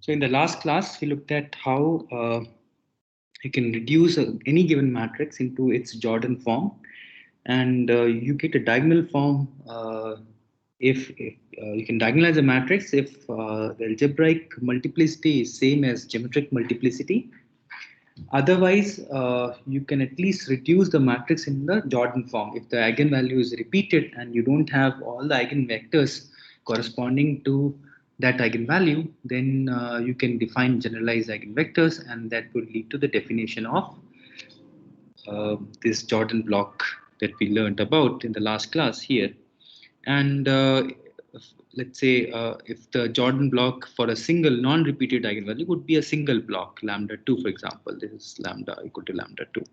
So in the last class, we looked at how you can reduce any given matrix into its Jordan form, and you get a diagonal form if you can diagonalize a matrix if the algebraic multiplicity is same as geometric multiplicity. Otherwise, you can at least reduce the matrix in the Jordan form. If the eigenvalue is repeated and you don't have all the eigenvectors corresponding to that eigenvalue, then you can define generalized eigenvectors, and that would lead to the definition of this Jordan block that we learned about in the last class here. And let's say if the Jordan block for a single non-repeated eigenvalue would be a single block, lambda 2, for example. This is lambda equal to lambda 2.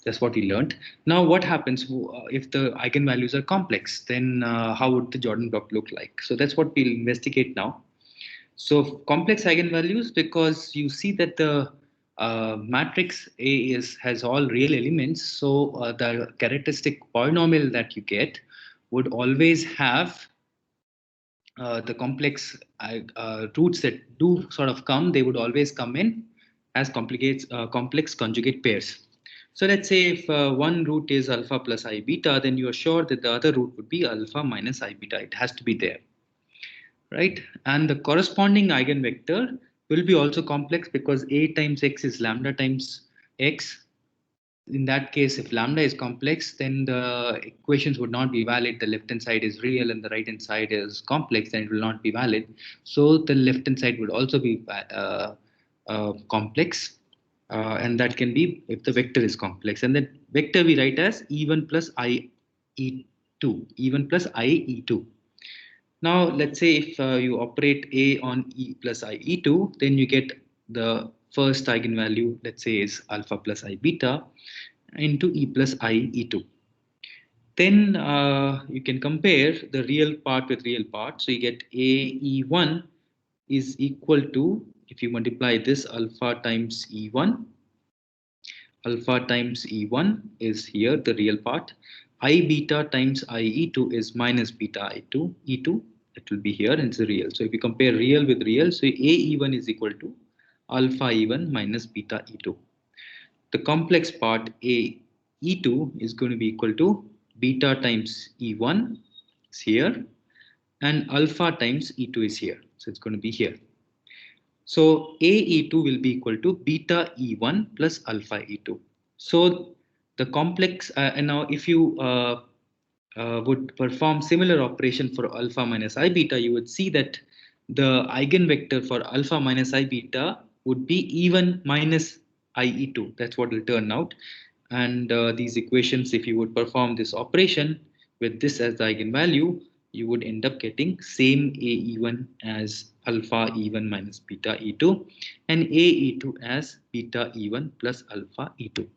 That's what we learned. Now, what happens if the eigenvalues are complex? Then how would the Jordan block look like? So that's what we'll investigate now. So complex eigenvalues, because you see that the matrix A has all real elements, so the characteristic polynomial that you get would always have the complex roots that do sort of come. They would always come in as complex conjugate pairs. So let's say if one root is alpha plus I beta, then you are sure that the other root would be alpha minus I beta. It has to be there, right? And the corresponding eigenvector will be also complex because A times x is lambda times x. In that case, if lambda is complex, then the equations would not be valid. The left hand side is real and the right hand side is complex, then it will not be valid. So the left hand side would also be complex, and that can be if the vector is complex. And that vector we write as e1 plus I e2, e1 plus I e2. Now, let's say if you operate A on E plus I E2, then you get the first eigenvalue, let's say, is alpha plus I beta into E plus I E2. Then you can compare the real part with real part. So you get A E1 is equal to, if you multiply this alpha times E1, alpha times E1 is here, the real part. I beta times I E2 is minus beta I2, E2. It will be here and it's real. So if you compare real with real, so A E1 is equal to alpha E1 minus beta E2. The complex part A E2 is going to be equal to beta times E1 is here and alpha times E2 is here. So it's going to be here. So A E2 will be equal to beta E1 plus alpha E2. So the complex, and now if you would perform similar operation for alpha minus I beta, you would see that the eigenvector for alpha minus I beta would be even minus IE2. That's what will turn out. And these equations, if you would perform this operation with this as the eigenvalue, you would end up getting same AE1 as alpha E1 minus beta E2 and AE2 as beta E1 plus alpha E2.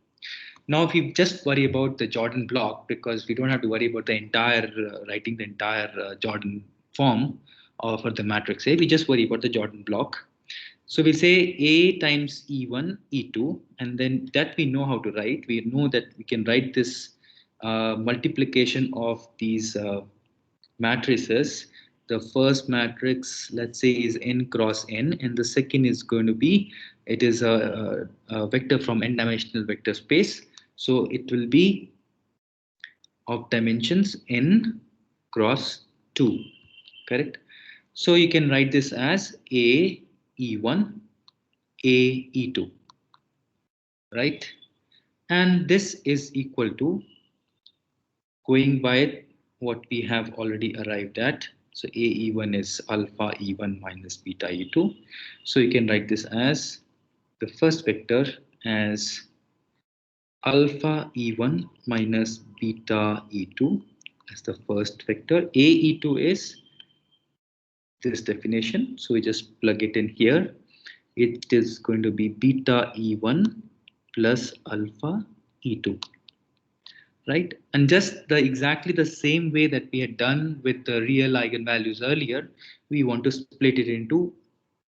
Now, if we just worry about the Jordan block, because we don't have to worry about the entire writing the entire Jordan form for the matrix A, we just worry about the Jordan block. So we say A times E1, E2, and then that we know how to write. We know that we can write this multiplication of these matrices. The first matrix, let's say, is n cross n, and the second is going to be, it is a vector from n-dimensional vector space. So it will be of dimensions n cross 2, correct? So you can write this as A E1, A E2, right? And this is equal to, going by what we have already arrived at. So A E1 is alpha E1 minus beta E2. So you can write this as the first vector as alpha E1 minus beta E2 as the first vector. A E2 is this definition. So we just plug it in here. It is going to be beta E1 plus alpha E2. Right, and just the exactly the same way that we had done with the real eigenvalues earlier, we want to split it into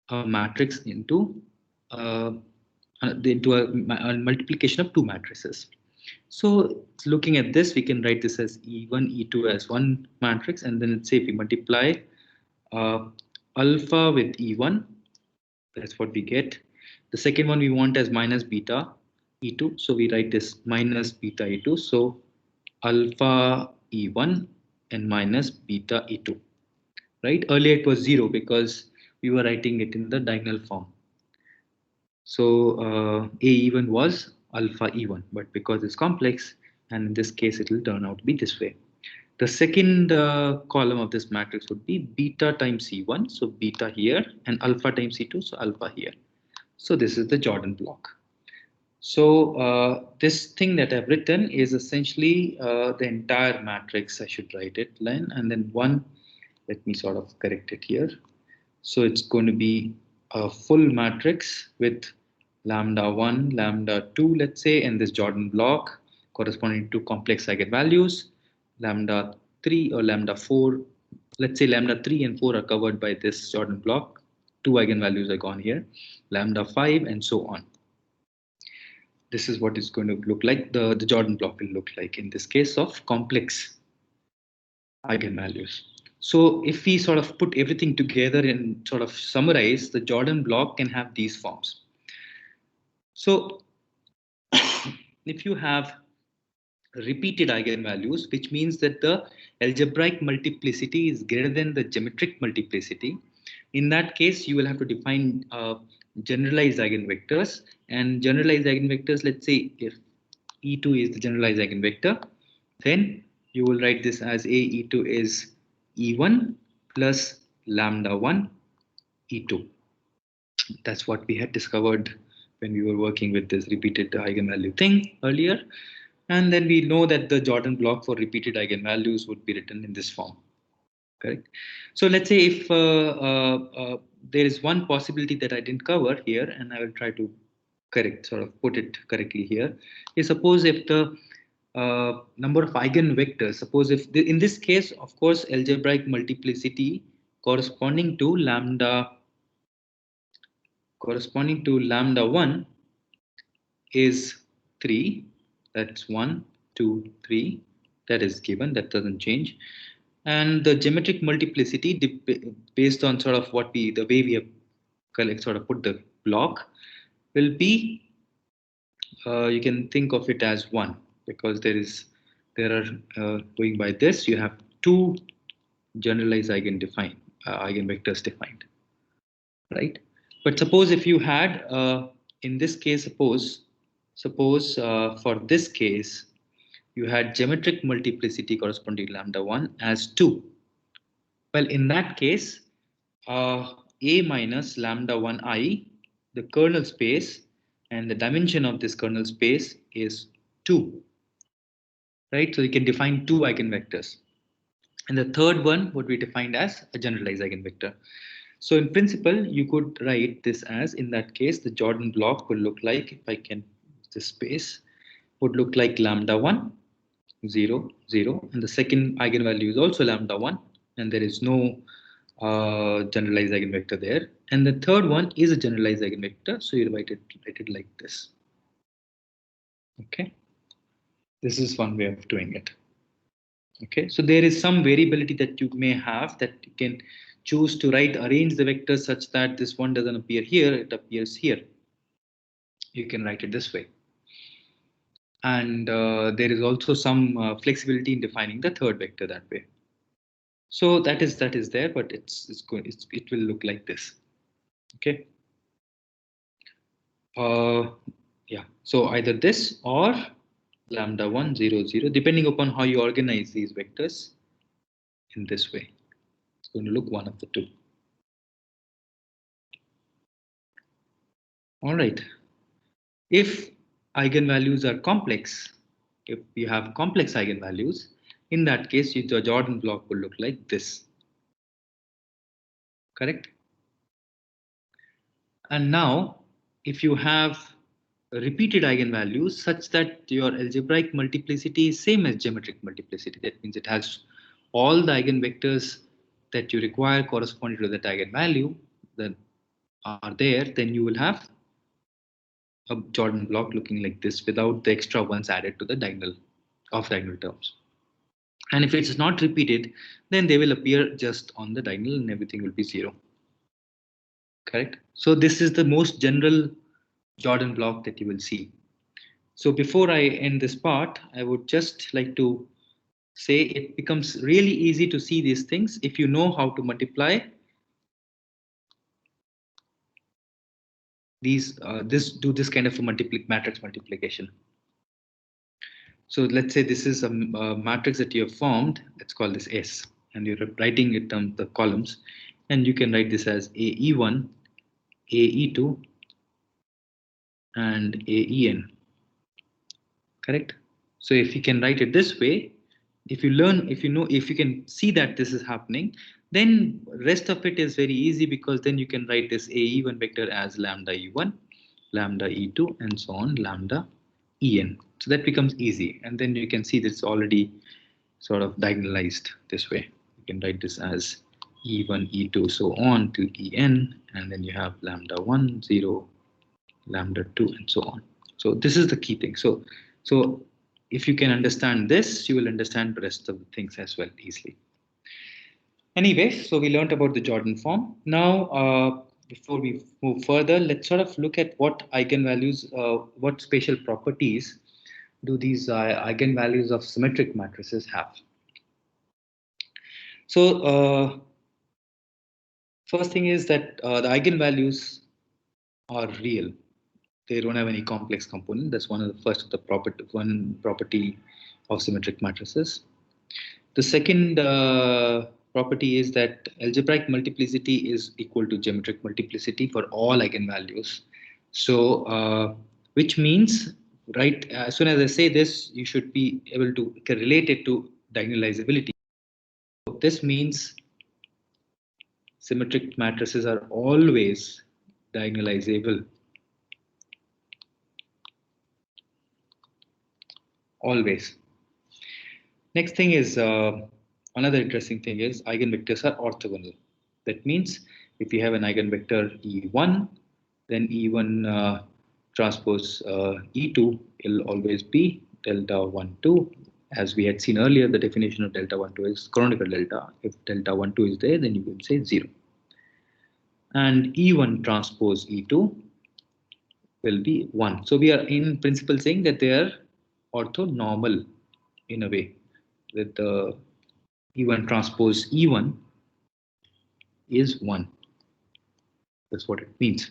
a matrix into a multiplication of two matrices. So looking at this, we can write this as E1, E2 as one matrix, and then let's say if we multiply uh, alpha with E1, That's what we get. The second one we want as minus beta E2. So we write this minus beta E2. So alpha E1 and minus beta E2. Right? Earlier it was 0 because we were writing it in the diagonal form. So A even was alpha E1, but because it's complex, and in this case it will turn out to be this way. The second column of this matrix would be beta times C1, so beta here, and alpha times C2, so alpha here. So this is the Jordan block. So this thing that I've written is essentially the entire matrix. I should write it, line, and then one. Let me sort of correct it here. So it's going to be a full matrix with lambda 1, lambda 2, let's say, and this Jordan block corresponding to complex eigenvalues, lambda 3 or lambda 4. Let's say lambda 3 and 4 are covered by this Jordan block. Two eigenvalues are gone here, lambda 5, and so on. This is what it's going to look like. The Jordan block will look like in this case of complex eigenvalues. So if we sort of put everything together and sort of summarize, the Jordan block can have these forms. So if you have repeated eigenvalues, which means that the algebraic multiplicity is greater than the geometric multiplicity, in that case, you will have to define generalized eigenvectors. And generalized eigenvectors, let's say if E2 is the generalized eigenvector, then you will write this as A E2 is E1 plus lambda 1 E2. That's what we had discovered when we were working with this repeated eigenvalue thing earlier. And then we know that the Jordan block for repeated eigenvalues would be written in this form. Correct. So let's say if there is one possibility that I didn't cover here, and I will try to sort of put it correctly here. Is suppose if the number of eigenvectors, suppose if in this case, of course, algebraic multiplicity corresponding to lambda 1 is 3. That's 1, 2, 3. That is given. That doesn't change. And the geometric multiplicity, based on sort of the way we have sort of put the block, will be you can think of it as 1 because there are going by this you have two generalized eigenvectors defined, right? But suppose if you had in this case, suppose for this case you had geometric multiplicity corresponding to lambda 1 as 2. Well, in that case, A minus lambda 1 the kernel space, and the dimension of this kernel space is 2, right? So you can define two eigenvectors. And the third one would be defined as a generalized eigenvector. So in principle, you could write this as, in that case, the Jordan block will look like, if I can, this space would look like lambda 1, 0, 0. And the second eigenvalue is also lambda 1, and there is no generalized eigenvector there. And the third one is a generalized eigenvector, so you write it like this. Okay, this is one way of doing it. Okay, so there is some variability that you may have, that you can choose to arrange the vectors such that this one doesn't appear here, it appears here. You can write it this way. And there is also some flexibility in defining the third vector that way. So that is there, but it will look like this. Okay. Yeah. So either this or lambda 1, 0, 0, depending upon how you organize these vectors in this way. It's going to look one of the two. All right. If eigenvalues are complex, if you have complex eigenvalues, in that case, the Jordan block will look like this. Correct? And now, if you have repeated eigenvalues such that your algebraic multiplicity is same as geometric multiplicity, that means it has all the eigenvectors that you require corresponding to that eigenvalue that are there, then you will have a Jordan block looking like this without the extra ones added to the diagonal terms. And if it's not repeated, then they will appear just on the diagonal and everything will be 0. correct? So this is the most general Jordan block that you will see. So before I end this part, I would just like to say it becomes really easy to see these things if you know how to multiply these this kind of a matrix multiplication. So let's say this is a matrix that you have formed. Let's call this S, and you're writing it on the columns, and you can write this as AE1, AE2, and AEN. Correct? So if you can write it this way, if you learn, if you know, if you can see that this is happening, then rest of it is very easy, because then you can write this AE1 vector as lambda E1, lambda E2, and so on, lambda En. So that becomes easy, and then you can see that it's already sort of diagonalized this way. You can write this as E1, E2, so on to En, and then you have lambda 1, 0, lambda 2, and so on. So this is the key thing. So if you can understand this, you will understand the rest of the things as well easily. Anyway, so we learned about the Jordan form. Now, before we move further, let's sort of look at what eigenvalues, what spatial properties do these eigenvalues of symmetric matrices have. So first thing is that the eigenvalues are real. They don't have any complex component. That's one of the first of the property of symmetric matrices. The second property is that algebraic multiplicity is equal to geometric multiplicity for all eigenvalues. So, which means, right, as soon as I say this, you should be able to relate it to diagonalizability. This means symmetric matrices are always diagonalizable. Always. Next thing is another interesting thing is eigenvectors are orthogonal. That means if you have an eigenvector E1, then E1 transpose E2 will always be delta 1 2. As we had seen earlier, the definition of delta 1 2 is canonical delta. If delta 1 2 is there, then you can say 0. And E1 transpose E2 will be 1. So we are in principle saying that they are orthonormal in a way, with the E1 transpose E1 is 1. That's what it means,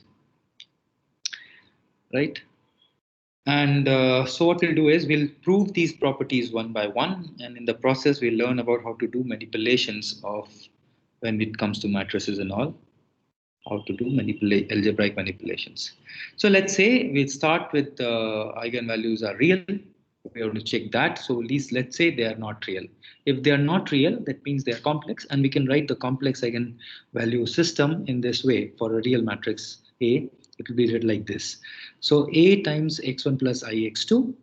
right? And so what we'll do is we'll prove these properties one by one, and in the process we'll learn about how to do manipulations of when it comes to matrices and all, how to do algebraic manipulations. So let's say we'll start with eigenvalues are real. We are going to check that. So at least let's say they are not real. If they are not real, that means they are complex, and we can write the complex eigenvalue system in this way. For a real matrix A, it will be read like this. So A times x1 plus ix2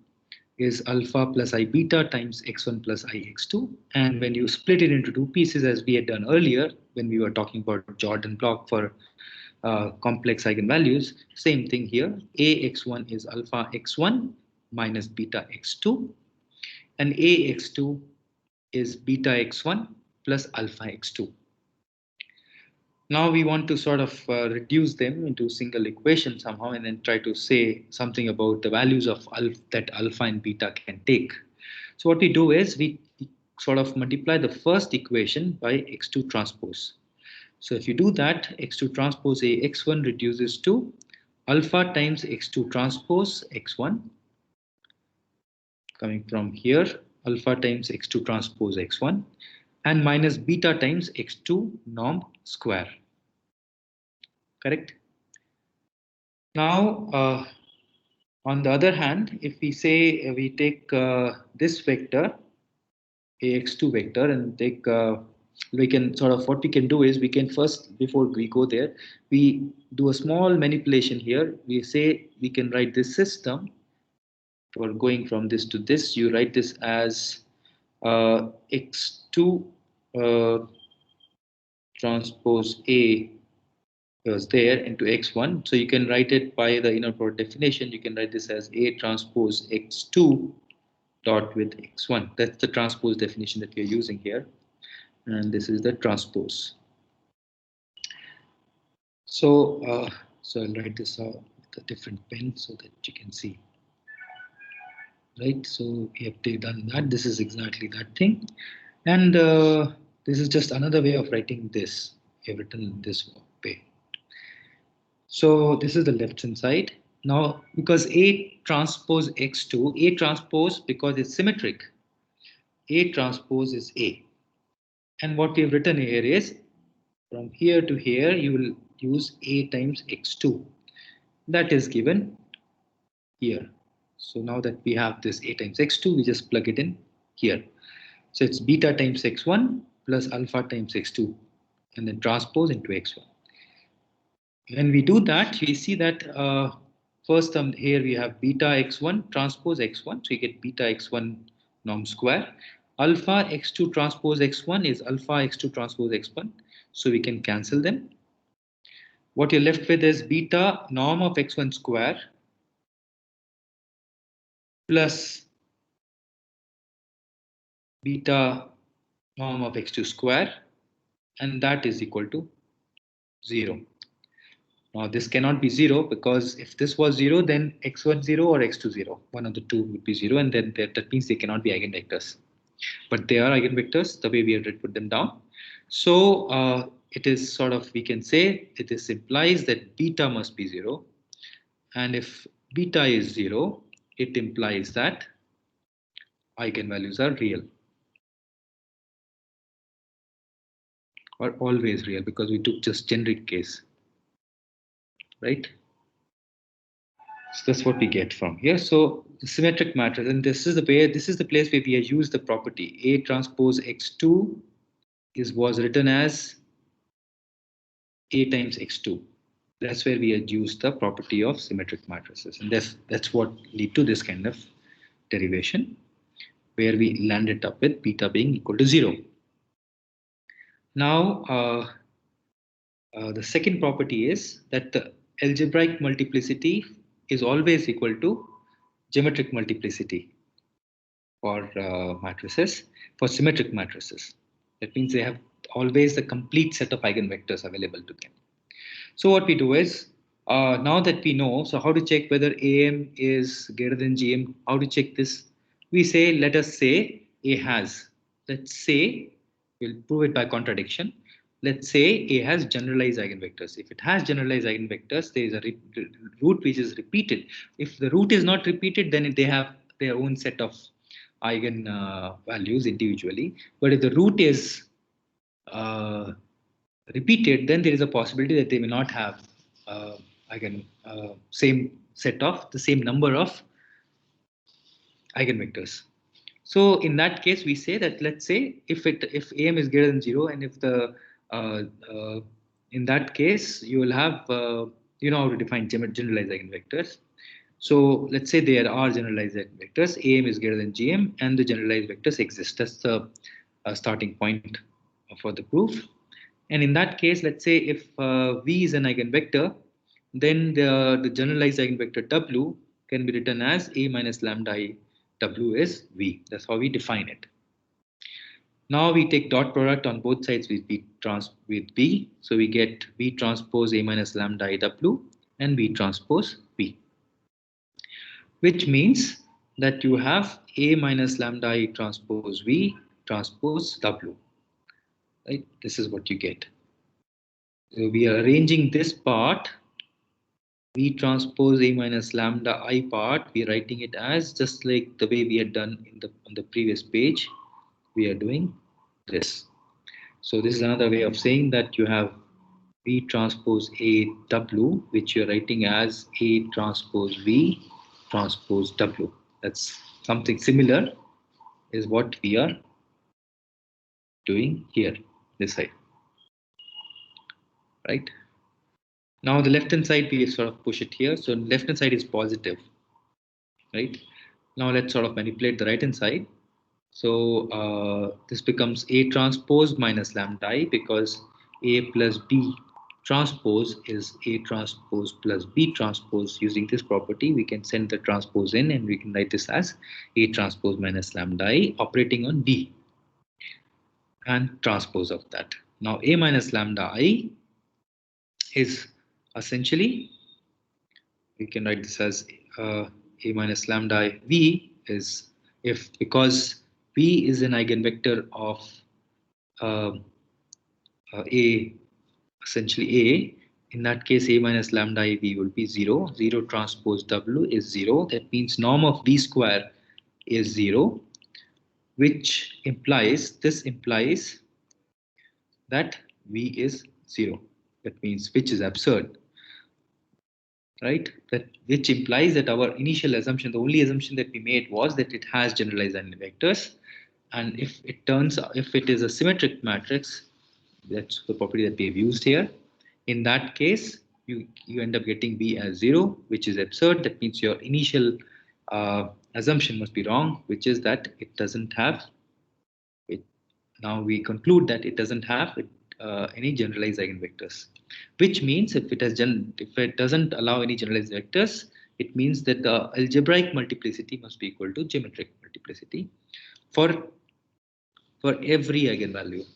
is alpha plus I beta times x1 plus ix2. And when you split it into two pieces, as we had done earlier, when we were talking about Jordan block for complex eigenvalues, same thing here. Ax1 is alpha x1 minus beta x2, and Ax2 is beta x1 plus alpha x2. Now we want to sort of reduce them into single equation somehow, and then try to say something about the values of that alpha and beta can take. So what we do is we sort of multiply the first equation by x2 transpose. So if you do that, x2 transpose A x1 reduces to alpha times x2 transpose x1, coming from here, alpha times x2 transpose x1, and minus beta times x2 norm square. Correct? Now, on the other hand, if we say we take this vector, ax2 vector, and take, we can sort of, what we can do is we can first, before we go there, we do a small manipulation here. We say we can write this system for going from this to this. You write this as x2 uh, transpose A was there into x1. So you can write it by the inner product definition. You can write this as A transpose x2 dot with x1. That's the transpose definition that we are using here. And this is the transpose. So I'll write this out with a different pen so that you can see. Right, so we have done that. This is exactly that thing, and this is just another way of writing this. We have written this way. So this is the left hand side. Now, because A transpose X2, A transpose because it's symmetric, A transpose is A. And what we have written here is from here to here, you will use A times X2. That is given here. So now that we have this A times X2, we just plug it in here. So it's beta times X1 plus alpha times X2 and then transpose into X1. When we do that, we see that first here we have beta x1 transpose x1, so you get beta x1 norm square. Alpha x2 transpose x1 is alpha x2 transpose x1, so we can cancel them. What you're left with is beta norm of x1 square plus beta norm of x2 square, and that is equal to 0. Now this cannot be 0 because if this was 0, then x1 0 or x2 0, one of the two would be 0, and then that means they cannot be eigenvectors. But they are eigenvectors the way we have put them down. So it is sort of, we can say it is implies that beta must be 0, and if beta is 0, it implies that eigenvalues are real or always real because we took just generic case, right? So that's what we get from here. So the symmetric matrix, and this is the place where we have used the property A transpose X2 was written as A times X2. That's where we had used the property of symmetric matrices, and that's what lead to this kind of derivation, where we landed up with beta being equal to 0. Now, the second property is that the algebraic multiplicity is always equal to geometric multiplicity for matrices, for symmetric matrices. That means they have always the complete set of eigenvectors available to them. So what we do is, now that we know, so how to check whether AM is greater than GM, how to check this? We say, let us say A has, let's say, we'll prove it by contradiction. Let's say A has generalized eigenvectors. If it has generalized eigenvectors, there is a root which is repeated. If the root is not repeated, then they have their own set of eigen values individually. But if the root is repeated, then there is a possibility that they may not have same set of the same number of eigenvectors. So in that case, we say that let's say if AM is greater than 0, and if the uh, uh, in that case you will have you know how to define generalized eigenvectors. So let's say there are generalized eigenvectors. AM is greater than GM, and the generalized vectors exist. That's the starting point for the proof. And in that case, let's say if V is an eigenvector, then the generalized eigenvector W can be written as A minus lambda I W is V. That's how we define it. Now we take dot product on both sides with B. So we get V transpose A minus lambda I W and V transpose V, which means that you have A minus lambda I transpose V transpose W. Right? This is what you get. So we are arranging this part V transpose A minus lambda I part, we are writing it as just like the way we had done on the previous page. We are doing this. So this is another way of saying that you have V transpose A W, which you're writing as A transpose V transpose W. That's something similar is what we are doing here, this side, right? Now the left hand side, we sort of push it here. So left hand side is positive, right? Now let's sort of manipulate the right hand side. So this becomes A transpose minus lambda I because A plus B transpose is A transpose plus B transpose. Using this property, we can send the transpose in and we can write this as A transpose minus lambda I operating on B and transpose of that. Now A minus lambda I is Essentially, we can write this as A minus lambda V is if because V is an eigenvector of uh, A, essentially A, in that case A minus lambda V will be 0. 0 transpose W is 0. That means norm of V square is 0, which implies, this implies that V is 0. That means which is absurd, right? That which implies that our initial assumption, the only assumption that we made was that it has generalized eigenvectors, and if it is a symmetric matrix, that's the property that we have used here. In that case, you end up getting B as 0, which is absurd. That means your initial assumption must be wrong, which is that it doesn't have it. Now we conclude that it doesn't have any generalized eigenvectors, which means if it doesn't allow any generalized vectors, it means that the algebraic multiplicity must be equal to geometric multiplicity for every eigenvalue.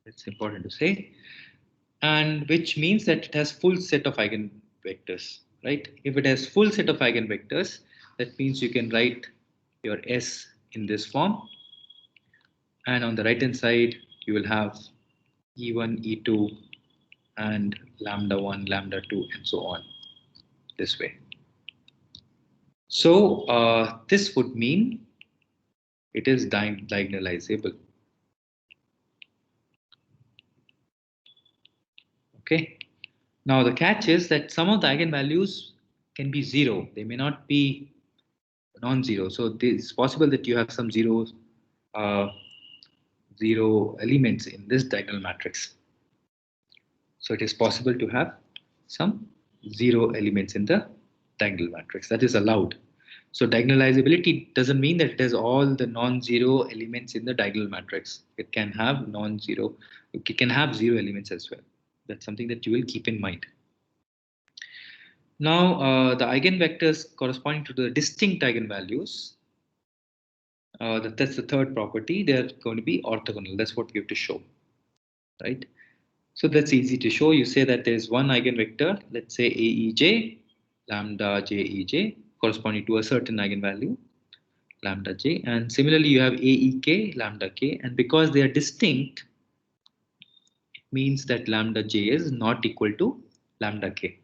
That's important to say, and which means that it has full set of eigenvectors, right? If it has full set of eigenvectors, that means you can write your S in this form, and on the right hand side you will have E1, E2, and lambda 1, lambda 2, and so on this way. So this would mean it is diagonalizable. Okay. Now the catch is that some of the eigenvalues can be 0. They may not be non-zero. So it's possible that you have some uh, zero elements in this diagonal matrix. So it is possible to have some zero elements in the diagonal matrix. That is allowed. So diagonalizability doesn't mean that it has all the non-zero elements in the diagonal matrix. It can have non-zero, it can have zero elements as well. That's something that you will keep in mind. Now, the eigenvectors corresponding to the distinct eigenvalues, that's the third property, they're going to be orthogonal. That's what we have to show, right? So that's easy to show. You say that there is one eigenvector, let's say AEJ, lambda JEJ, corresponding to a certain eigenvalue, lambda J. And similarly, you have AEK, lambda K. And because they are distinct, it means that lambda J is not equal to lambda K.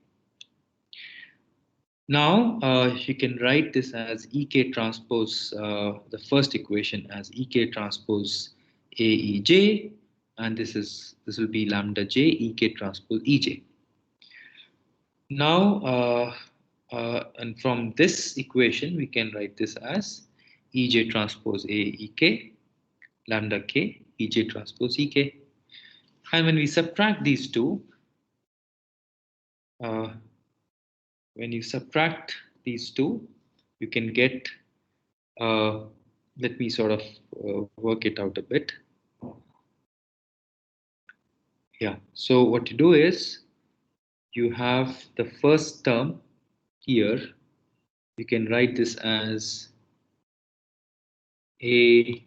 Now, you can write this as EK transpose, the first equation as EK transpose AEJ, and this will be lambda J EK transpose EJ. Now, and from this equation, we can write this as EJ transpose AEK, lambda K, EJ transpose EK. And when we subtract these two, uh, when you subtract these two, you can get, let me sort of work it out a bit. Yeah, so what you do is you have the first term here. You can write this as A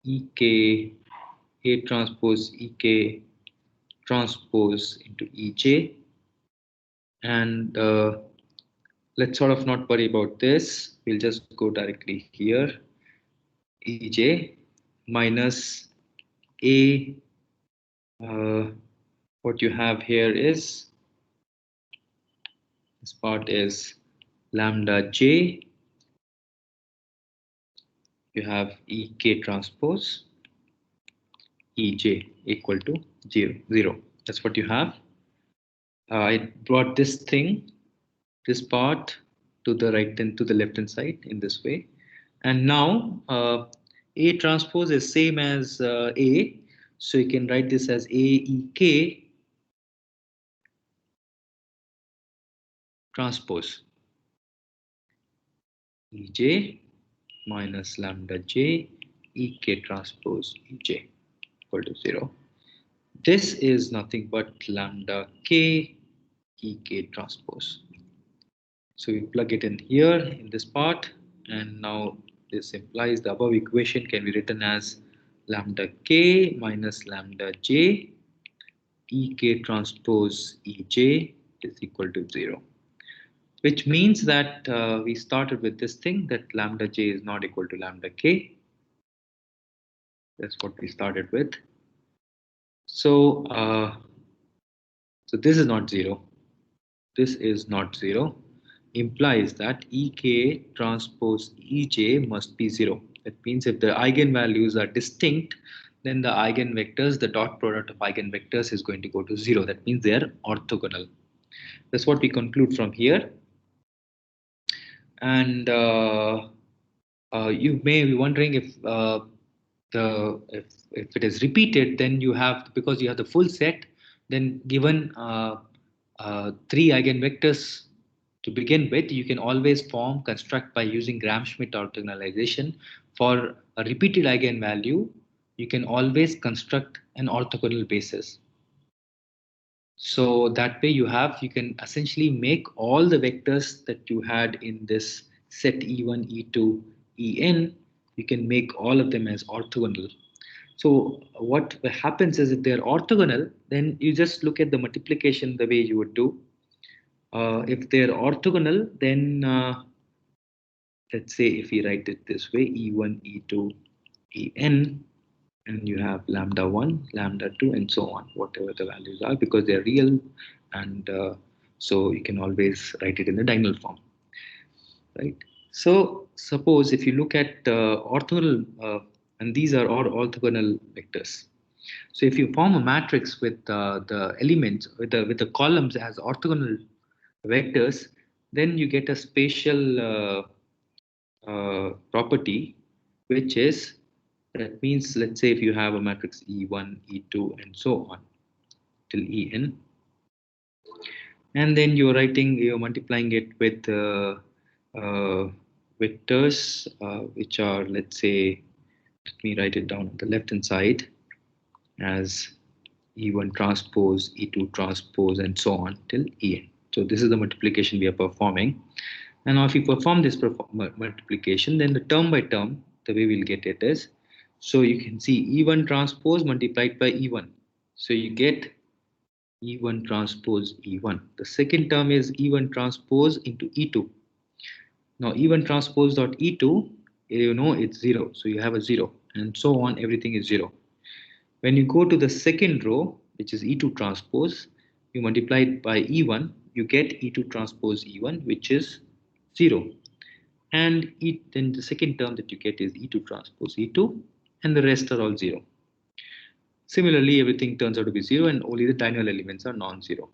EK, A transpose EK transpose into EJ. And let's sort of not worry about this. We'll just go directly here. EJ minus A. What you have here is, this part is lambda J. You have EK transpose EJ equal to 0. That's what you have. I brought this part to the right and to the left hand side in this way. And now A transpose is same as A. So you can write this as AEK transpose EJ minus lambda J EK transpose EJ equal to 0. This is nothing but lambda K EK transpose. So we plug it in here in this part, and now this implies the above equation can be written as lambda k minus lambda j ek transpose ej is equal to 0, which means that we started with this thing that lambda j is not equal to lambda k. That's what we started with. So, so this is not 0. This is not 0. Implies that ek transpose ej must be 0. That means if the eigenvalues are distinct, then the eigenvectors, the dot product of eigenvectors is going to go to 0. That means they are orthogonal. That's what we conclude from here. And you may be wondering if it is repeated, then you have, because you have the full set, then given three eigenvectors to begin with, you can always construct by using Gram-Schmidt orthogonalization. For a repeated eigenvalue, you can always construct an orthogonal basis. So that way you can essentially make all the vectors that you had in this set E1, E2, En, you can make all of them as orthogonal. So what happens is if they're orthogonal, then you just look at the multiplication the way you would do. If they're orthogonal, then let's say if we write it this way, E1, E2, En, and you have lambda 1, lambda 2, and so on, whatever the values are, because they're real, and so you can always write it in the diagonal form, right? So suppose if you look at orthogonal, and these are all orthogonal vectors. So if you form a matrix with the elements, with the columns as orthogonal vectors, then you get a spatial property, which is, that means, let's say if you have a matrix E1, E2, and so on till En, and then you're multiplying it with vectors, which are, let's say, let me write it down on the left hand side as E1 transpose, E2 transpose, and so on till En. So this is the multiplication we are performing. And now if you perform this multiplication, then the term by term, the way we'll get it is, so you can see E1 transpose multiplied by E1. So you get E1 transpose E1. The second term is E1 transpose into E2. Now E1 transpose dot E2, you know it's 0. So you have a 0, and so on, everything is 0. When you go to the second row, which is E2 transpose, you multiply it by E1, you get E2 transpose E1, which is 0. And then the second term that you get is E2 transpose E2, and the rest are all 0. Similarly, everything turns out to be 0, and only the diagonal elements are non-zero.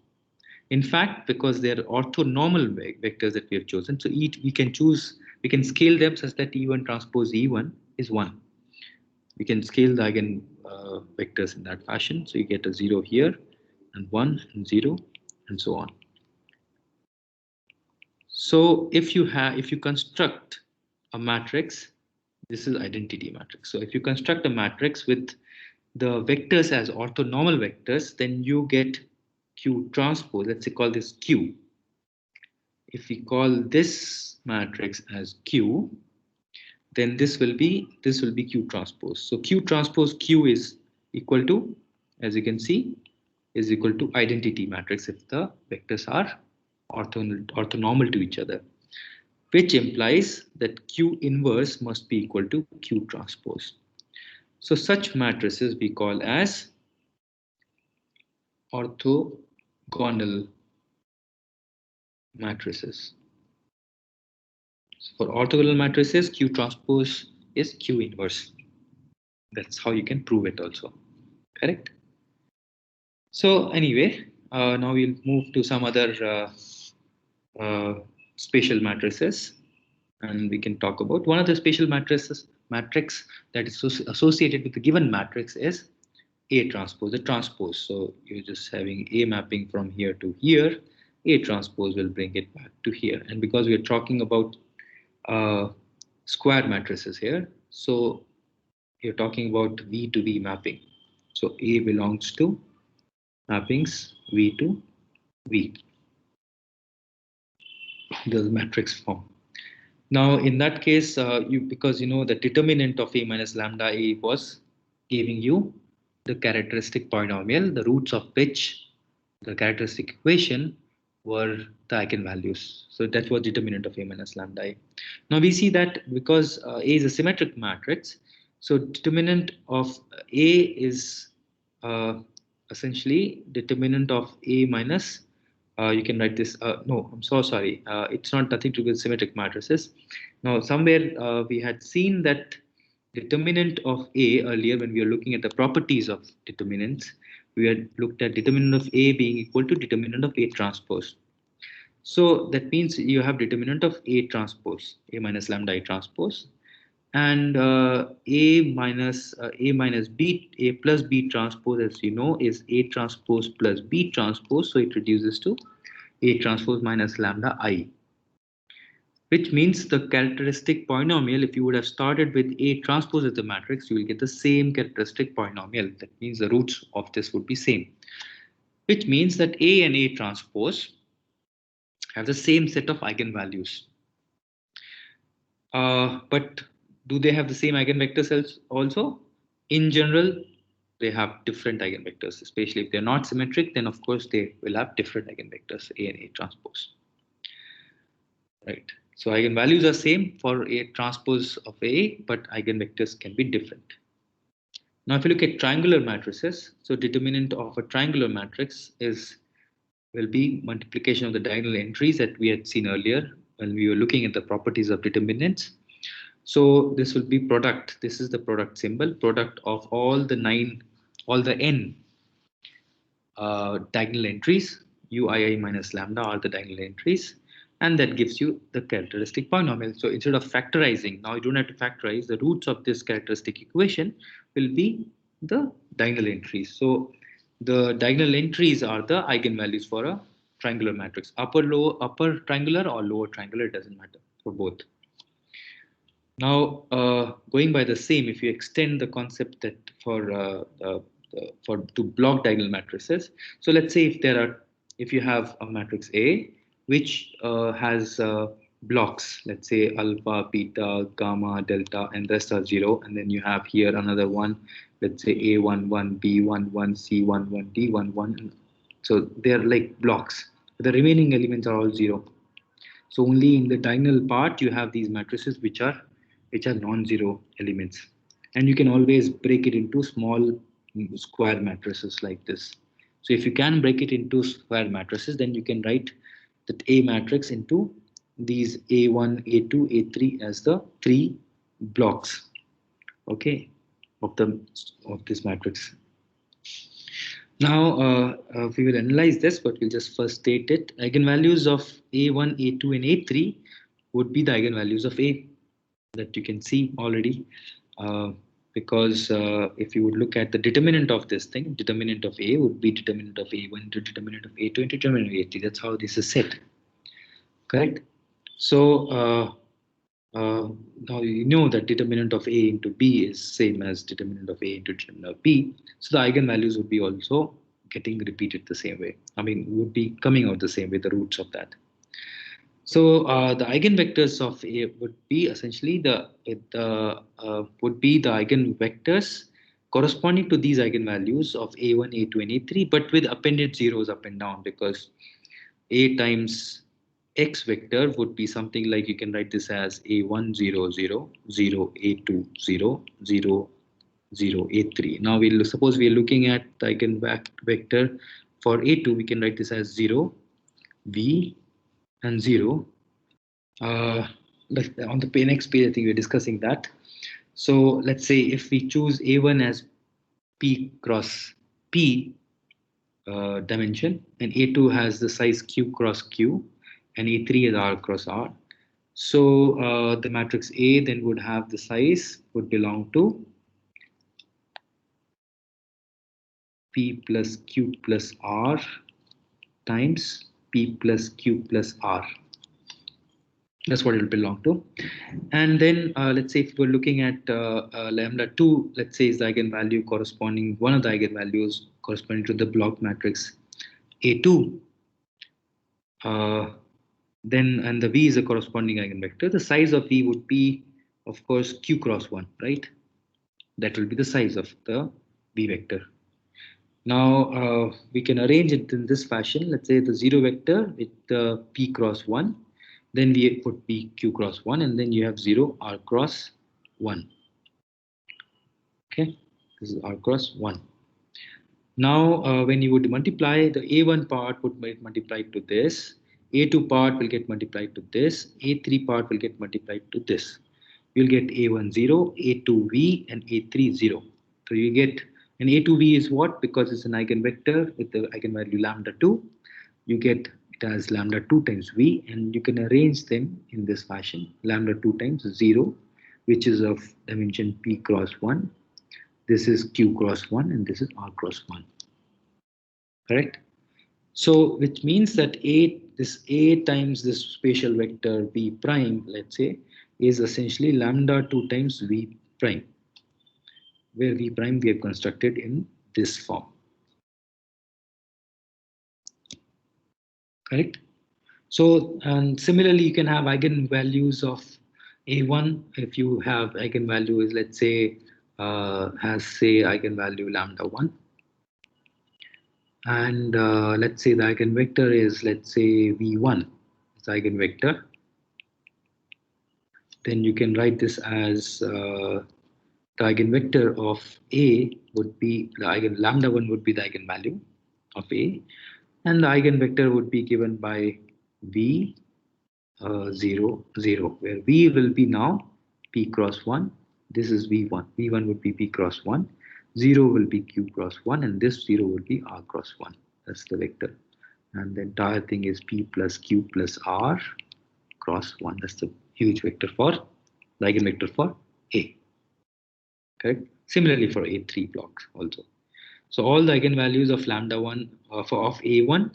In fact, because they are orthonormal vectors that we have chosen, so we can scale them such that E1 transpose E1 is 1. We can scale the eigen vectors in that fashion. So you get a 0 here, and 1, and 0, and so on. So if you construct a matrix, this is identity matrix. So if you construct a matrix with the vectors as orthonormal vectors, then you get Q transpose. Let's say call this Q. If we call this matrix as Q, then this will be Q transpose. So Q transpose Q is equal to, as you can see, is equal to identity matrix if the vectors are orthonormal to each other, which implies that Q inverse must be equal to Q transpose. So such matrices we call as orthogonal matrices. So for orthogonal matrices, Q transpose is Q inverse. That's how you can prove it also. Correct? So anyway, now we'll move to some other spatial matrices, and we can talk about one of the spatial matrix that is associated with the given matrix is A transpose, the transpose. So you're just having A mapping from here to here, A transpose will bring it back to here. And because we're talking about square matrices here, so you're talking about V to V mapping. So A belongs to mappings V to V, the matrix form. Now, in that case, because you know the determinant of A minus lambda A was giving you the characteristic polynomial, the roots of which the characteristic equation were the eigenvalues. So that was determinant of A minus lambda I. Now we see that because A is a symmetric matrix, so determinant of A is essentially determinant of A minus. You can write this. No, I'm so sorry. It's not nothing to do with symmetric matrices. Now somewhere we had seen that determinant of A earlier when we were looking at the properties of determinants. We had looked at determinant of A being equal to determinant of A transpose. So that means you have determinant of A transpose, A minus lambda I transpose, and A minus B, A plus B transpose, as you know, is A transpose plus B transpose. So it reduces to A transpose minus lambda I, which means the characteristic polynomial, if you would have started with A transpose as the matrix, you will get the same characteristic polynomial. That means the roots of this would be same, which means that A and A transpose have the same set of eigenvalues. But do they have the same eigenvectors also? In general, they have different eigenvectors, especially if they're not symmetric, then of course they will have different eigenvectors, A and A transpose. Right. So eigenvalues are same for A transpose of A, but eigenvectors can be different. Now, if you look at triangular matrices, so determinant of a triangular matrix is will be multiplication of the diagonal entries that we had seen earlier when we were looking at the properties of determinants. So this will be product. This is the product symbol, product of all the n diagonal entries. Ui minus lambda are the diagonal entries, and that gives you the characteristic polynomial. So instead of factorizing, now you don't have to factorize. The roots of this characteristic equation will be the diagonal entries. So the diagonal entries are the eigenvalues for a triangular matrix. Upper triangular or lower triangular, it doesn't matter for both. Now, going by the same, if you extend the concept that for to block diagonal matrices. So let's say if you have a matrix A which has blocks, let's say alpha, beta, gamma, delta, and the rest are zero, and then you have here another one, let's say A11, B11, C11, D11. So they are like blocks. The remaining elements are all zero. So only in the diagonal part you have these matrices which are non-zero elements, and you can always break it into small square matrices like this. So if you can break it into square matrices, then you can write that A matrix into these A1, A2, A3 as the three blocks, okay, of the of this matrix. Now, we will analyze this, but we'll just first state it. Eigenvalues of A1, A2, and A3 would be the eigenvalues of A that you can see already. Because if you would look at the determinant of this thing, determinant of A would be determinant of A1 into determinant of A2 into determinant of A3. That's how this is set. Correct? So, now you know that determinant of A into B is same as determinant of A into determinant of B. So the eigenvalues would be also getting repeated the same way. I mean, would be coming out the same way, the roots of that. So the eigenvectors of A would be essentially would be the eigenvectors corresponding to these eigenvalues of A1, A2, and A3, but with appended zeros up and down, because A times x vector would be something like, you can write this as A1 0 0 0 A2 0 0 0 A3. Now we'll suppose we are looking at the eigenvector for A2, we can write this as 0 V and 0. On the next page, I think we're discussing that. So let's say if we choose A1 as P cross P dimension, and A2 has the size Q cross Q, and A3 is R cross R. So the matrix A then would have the size would belong to P plus Q plus R times P plus Q plus R. That's what it will belong to. And then let's say if we're looking at lambda 2, let's say is the eigenvalue corresponding, one of the eigenvalues corresponding to the block matrix A2. Then, and the V is a corresponding eigenvector. The size of V would be, of course, Q cross 1, right? That will be the size of the B vector. Now we can arrange it in this fashion. Let's say the 0 vector with the P cross 1. Then we put P Q cross 1, and then you have 0 R cross 1. Okay, this is R cross 1. Now when you would multiply, the A1 part would get multiplied to this, A2 part will get multiplied to this, A3 part will get multiplied to this. You'll get A1 0, A2V, and A3 0. So you get an A2V is what? Because it's an eigenvector with the eigenvalue lambda 2. You get it as lambda 2 times V, and you can arrange them in this fashion: lambda 2 times 0, which is of dimension P cross 1. This is Q cross 1, and this is R cross 1. Correct? So which means that this A times this spatial vector V prime, let's say, is essentially lambda 2 times V prime, where V prime we have constructed in this form. Correct? So, and similarly, you can have eigenvalues of A1 if you have eigenvalue is, let's say, has say eigenvalue lambda 1. And let's say the eigenvector is, let's say, V1, it's eigenvector. Then you can write this as the eigenvector of A would be the lambda 1 would be the eigenvalue of A, and the eigenvector would be given by V 0 0, where V will be now P cross 1. This is V1. V1 would be P cross 1. 0 will be Q cross 1, and this 0 will be R cross 1. That's the vector. And the entire thing is P plus Q plus R cross 1. That's the huge vector for the eigenvector for A. Correct? Similarly for A3 blocks also. So all the eigenvalues of lambda 1 of A1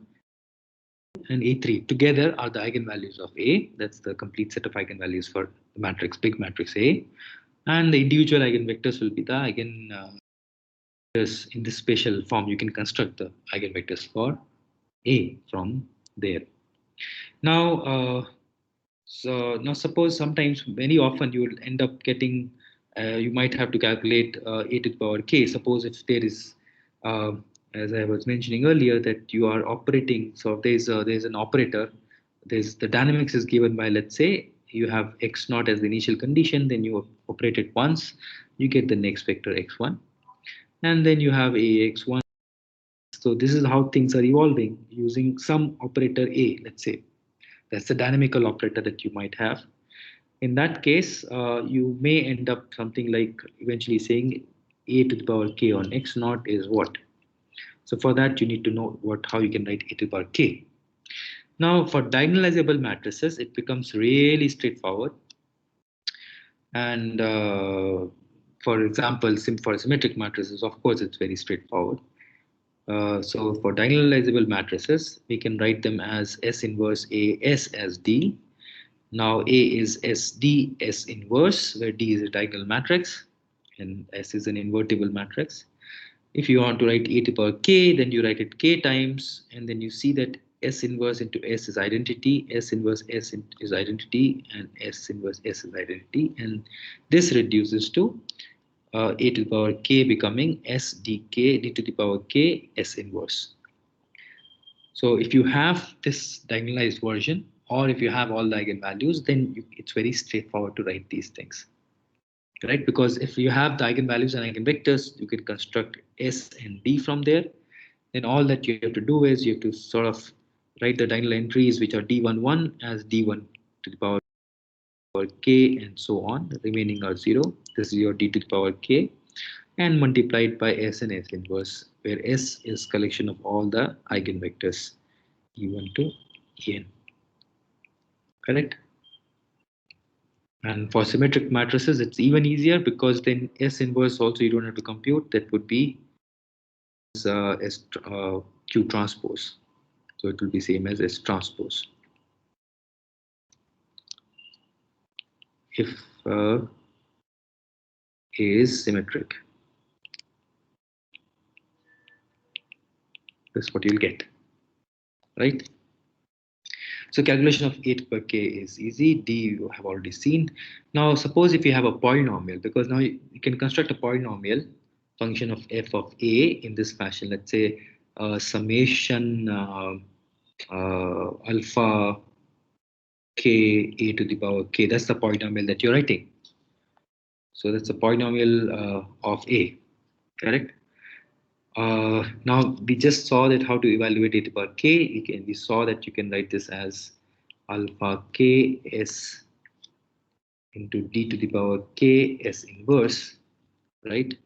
and A3 together are the eigenvalues of A. That's the complete set of eigenvalues for the matrix, big matrix A. And the individual eigenvectors will be the eigenvectors in this spatial form. You can construct the eigenvectors for A from there. Now, now suppose sometimes, very often, you will end up getting, you might have to calculate A to the power k. Suppose if there is, uh, as I was mentioning earlier, that you are operating. So there's an operator. There's the dynamics is given by, let's say you have x naught as the initial condition. Then you operate it once, you get the next vector x1, and then you have ax1. So this is how things are evolving using some operator a. Let's say that's the dynamical operator that you might have. In that case, you may end up something like eventually saying a to the power k on x naught is what. So for that, you need to know how you can write a to the power k. Now for diagonalizable matrices, it becomes really straightforward. And for example, for symmetric matrices, of course, it's very straightforward. So for diagonalizable matrices, we can write them as S inverse A S as D. Now A is SD S inverse, where D is a diagonal matrix and S is an invertible matrix. If you want to write A to the power K, then you write it K times, and then you see that S inverse into S is identity, S inverse S is identity, and S inverse S is identity. And this reduces to A to the power K becoming S dk D to the power K S inverse. So if you have this diagonalized version, or if you have all the eigenvalues, then it's very straightforward to write these things. Right? Because if you have the eigenvalues and eigenvectors, you can construct S and D from there. Then all that you have to do is you have to sort of write the diagonal entries, which are D11 as D1 to the power K and so on. The remaining are 0. This is your D to the power K, and multiplied by S and S inverse, where S is collection of all the eigenvectors E1 to En. Correct? And for symmetric matrices, it's even easier, because then S inverse also you don't have to compute. That would be Q transpose. So it will be same as S transpose. If A is symmetric, that's what you'll get, right? So calculation of 8 per k is easy. D you have already seen. Now suppose if you have a polynomial, because now you can construct a polynomial function of f of a in this fashion. Let's say summation alpha k a to the power k. That's the polynomial that you're writing. So that's a polynomial of a, correct? Now we just saw that how to evaluate it per k. We saw that you can write this as alpha k s into d to the power k s inverse, right?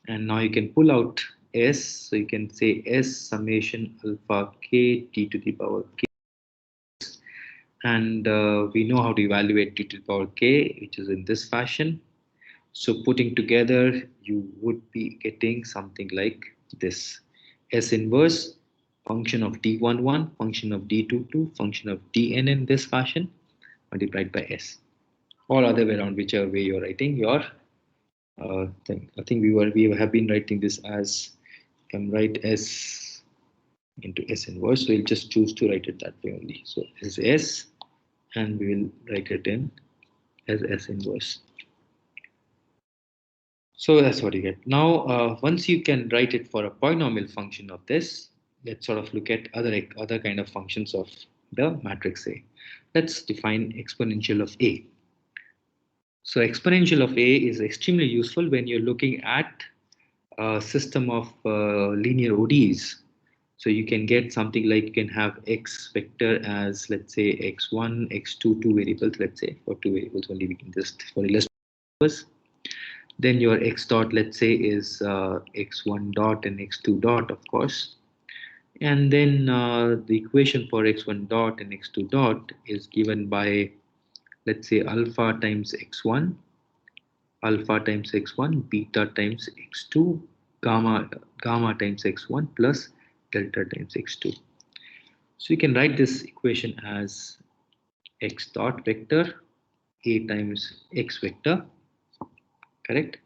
And now you can pull out s, so you can say s summation alpha k d to the power k, and we know how to evaluate d to the power k, which is in this fashion. So putting together, you would be getting something like this: S inverse, function of D11, function of D22, function of Dn in this fashion, multiplied by S. Or other way around, whichever way you're writing your thing. I think we have been writing this as can write S into S inverse. So we'll just choose to write it that way only. So as S, and we will write it in as S inverse. So that's what you get. Now, once you can write it for a polynomial function of this, let's sort of look at other kind of functions of the matrix A. Let's define exponential of A. So exponential of A is extremely useful when you're looking at a system of linear ODEs. So you can get something like you can have x vector as, let's say, x1, x2, two variables, let's say, for two variables only, we can just for illustration. Then your x dot, let's say, is x1 dot and x2 dot, of course. And then the equation for x1 dot and x2 dot is given by, let's say, alpha times x1, beta times x2, gamma times x1 plus delta times x2. So you can write this equation as x dot vector a times x vector, correct?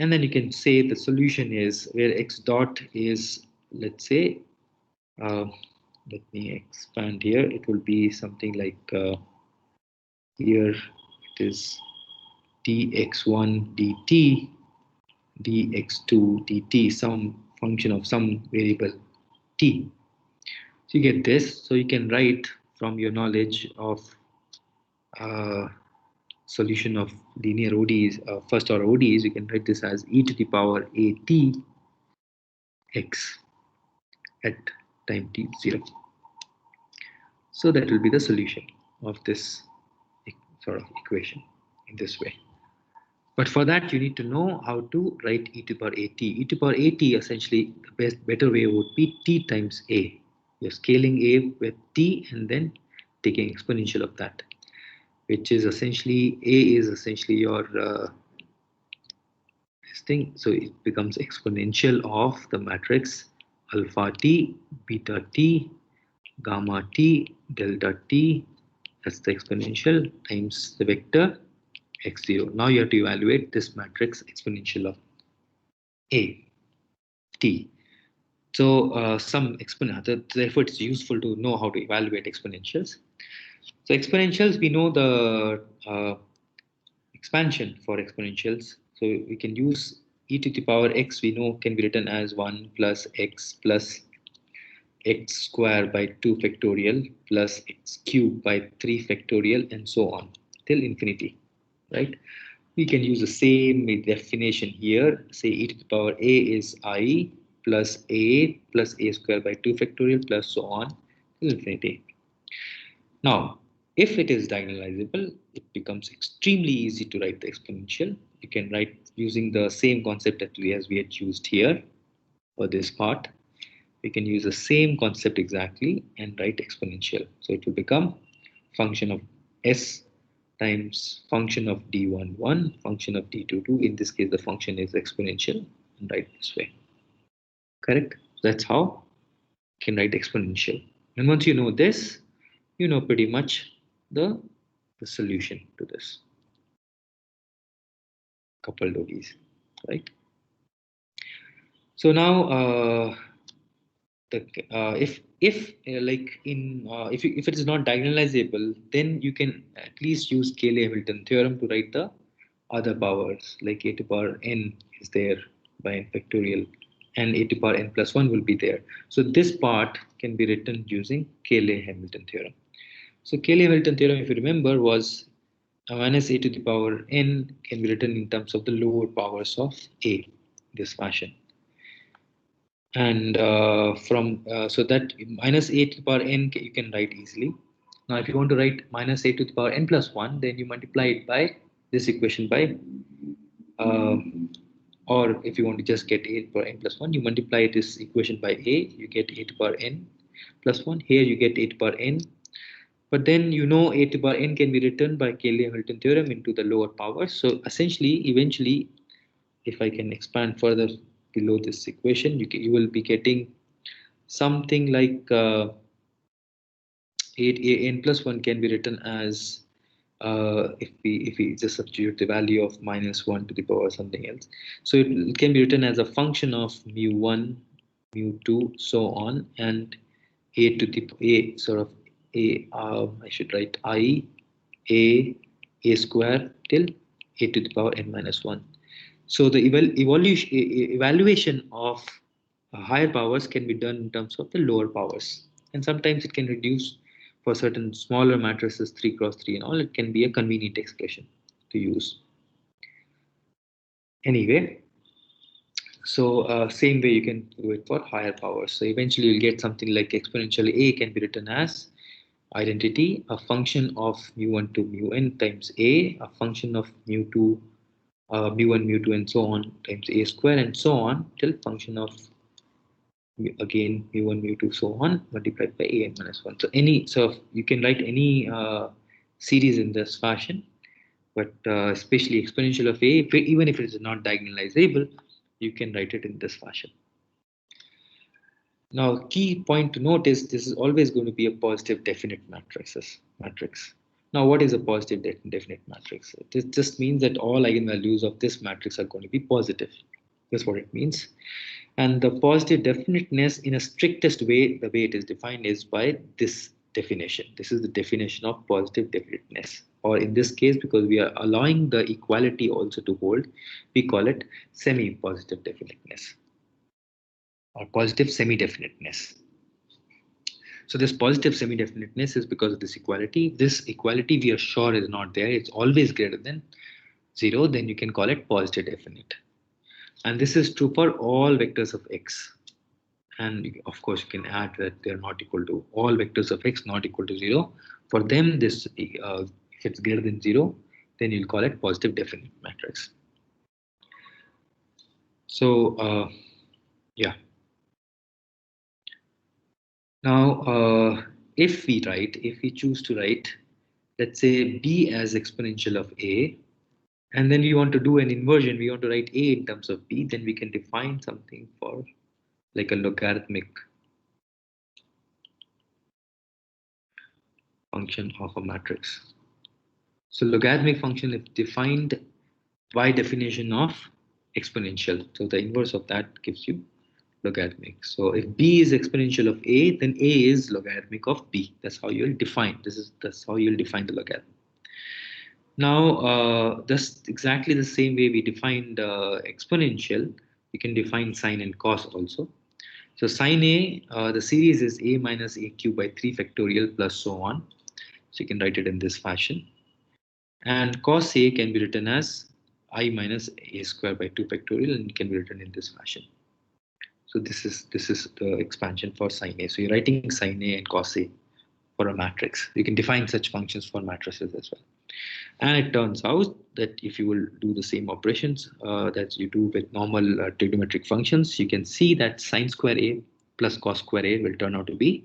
And then you can say the solution is where x dot is, let's say, uh, let me expand here. It will be something like here it is dx1 dt, dx2 dt, some function of some variable t. So you get this. So you can write from your knowledge of uh, solution of linear ODEs, first order ODEs, you can write this as e to the power at x at time t0. So that will be the solution of this sort of equation in this way. But for that, you need to know how to write e to the power at. E to the power at, essentially, the better way would be t times a. You're scaling a with t and then taking exponential of that, which is essentially a is essentially your this thing. So it becomes exponential of the matrix alpha t, beta t, gamma t, delta t. That's the exponential times the vector x0. Now you have to evaluate this matrix exponential of a t. So some exponential. Therefore, it's useful to know how to evaluate exponentials. So exponentials, we know the expansion for exponentials. So we can use e to the power x, we know can be written as 1 plus x square by 2 factorial plus x cube by 3 factorial and so on till infinity, right? We can use the same definition here. Say e to the power a is I plus a square by 2 factorial plus so on till infinity. Now, if it is diagonalizable, it becomes extremely easy to write the exponential. You can write using the same concept that as we had used here for this part. We can use the same concept exactly and write exponential. So it will become function of s times function of d11, function of d22. In this case, the function is exponential, and write this way. Correct? That's how you can write exponential. And once you know this, you know pretty much the, the solution to this coupled ODEs, right? So now the like in if it is not diagonalizable, then you can at least use Cayley-Hamilton theorem to write the other powers, like a to power n is there by n factorial, and a to power n plus 1 will be there. So this part can be written using Cayley-Hamilton theorem. So Cayley-Hamilton theorem, if you remember, was minus a to the power n can be written in terms of the lower powers of a, this fashion. And from so that minus a to the power n you can write easily. Now, if you want to write minus a to the power n plus 1, then you multiply it by this equation by, uh, or if you want to just get a to the power n plus 1, you multiply this equation by a, you get a to the power n plus 1. Here you get a to the power n. But then you know a to the power n can be written by Cayley-Hamilton theorem into the lower powers. So essentially, eventually, if I can expand further below this equation, you will be getting something like 8 a n plus 1 can be written as, if we just substitute the value of minus 1 to the power something else. So it can be written as a function of mu1, mu2, so on, and a to the a sort of a, I should write I a square till a to the power n minus 1. So the evaluation of higher powers can be done in terms of the lower powers, and sometimes it can reduce for certain smaller matrices, 3 cross 3 and all. It can be a convenient expression to use. Anyway, so same way you can do it for higher powers. So eventually you'll get something like exponential a can be written as identity, a function of mu1 to mu times a function of mu2, mu1, mu2, and so on times a square, and so on till function of again mu1, mu2, so on multiplied by a n minus 1. So you can write any series in this fashion, but especially exponential of a, even if it is not diagonalizable, you can write it in this fashion. Now, key point to note is this is always going to be a positive definite matrix. Now, what is a positive definite matrix? It just means that all eigenvalues of this matrix are going to be positive. That's what it means. And the positive definiteness in a strictest way, the way it is defined is by this definition. This is the definition of positive definiteness. Or in this case, because we are allowing the equality also to hold, we call it semi-positive definiteness or positive semi-definiteness. So this positive semi-definiteness is because of this equality. This equality we are sure is not there. It's always greater than 0. Then you can call it positive definite. And this is true for all vectors of x. And of course, you can add that they're not equal to all vectors of x not equal to 0. For them, this if it's greater than 0, then you'll call it positive definite matrix. So yeah. Now, if we choose to write, let's say b as exponential of a, and then we want to do an inversion, we want to write a in terms of b, then we can define something for like a logarithmic function of a matrix. So logarithmic function is defined by definition of exponential. So the inverse of that gives you logarithmic. So if b is exponential of a, then a is logarithmic of b. That's how you'll define. That's how you'll define the logarithm. Now, that's exactly the same way we defined exponential. You can define sine and cos also. So sine a, the series is a minus a cubed by 3 factorial plus so on. So you can write it in this fashion. And cos a can be written as I minus a square by 2 factorial, and it can be written in this fashion. So this is the expansion for sine a. So you're writing sine a and cos a for a matrix. You can define such functions for matrices as well. And it turns out that if you will do the same operations that you do with normal trigonometric functions, you can see that sine square a plus cos square a will turn out to be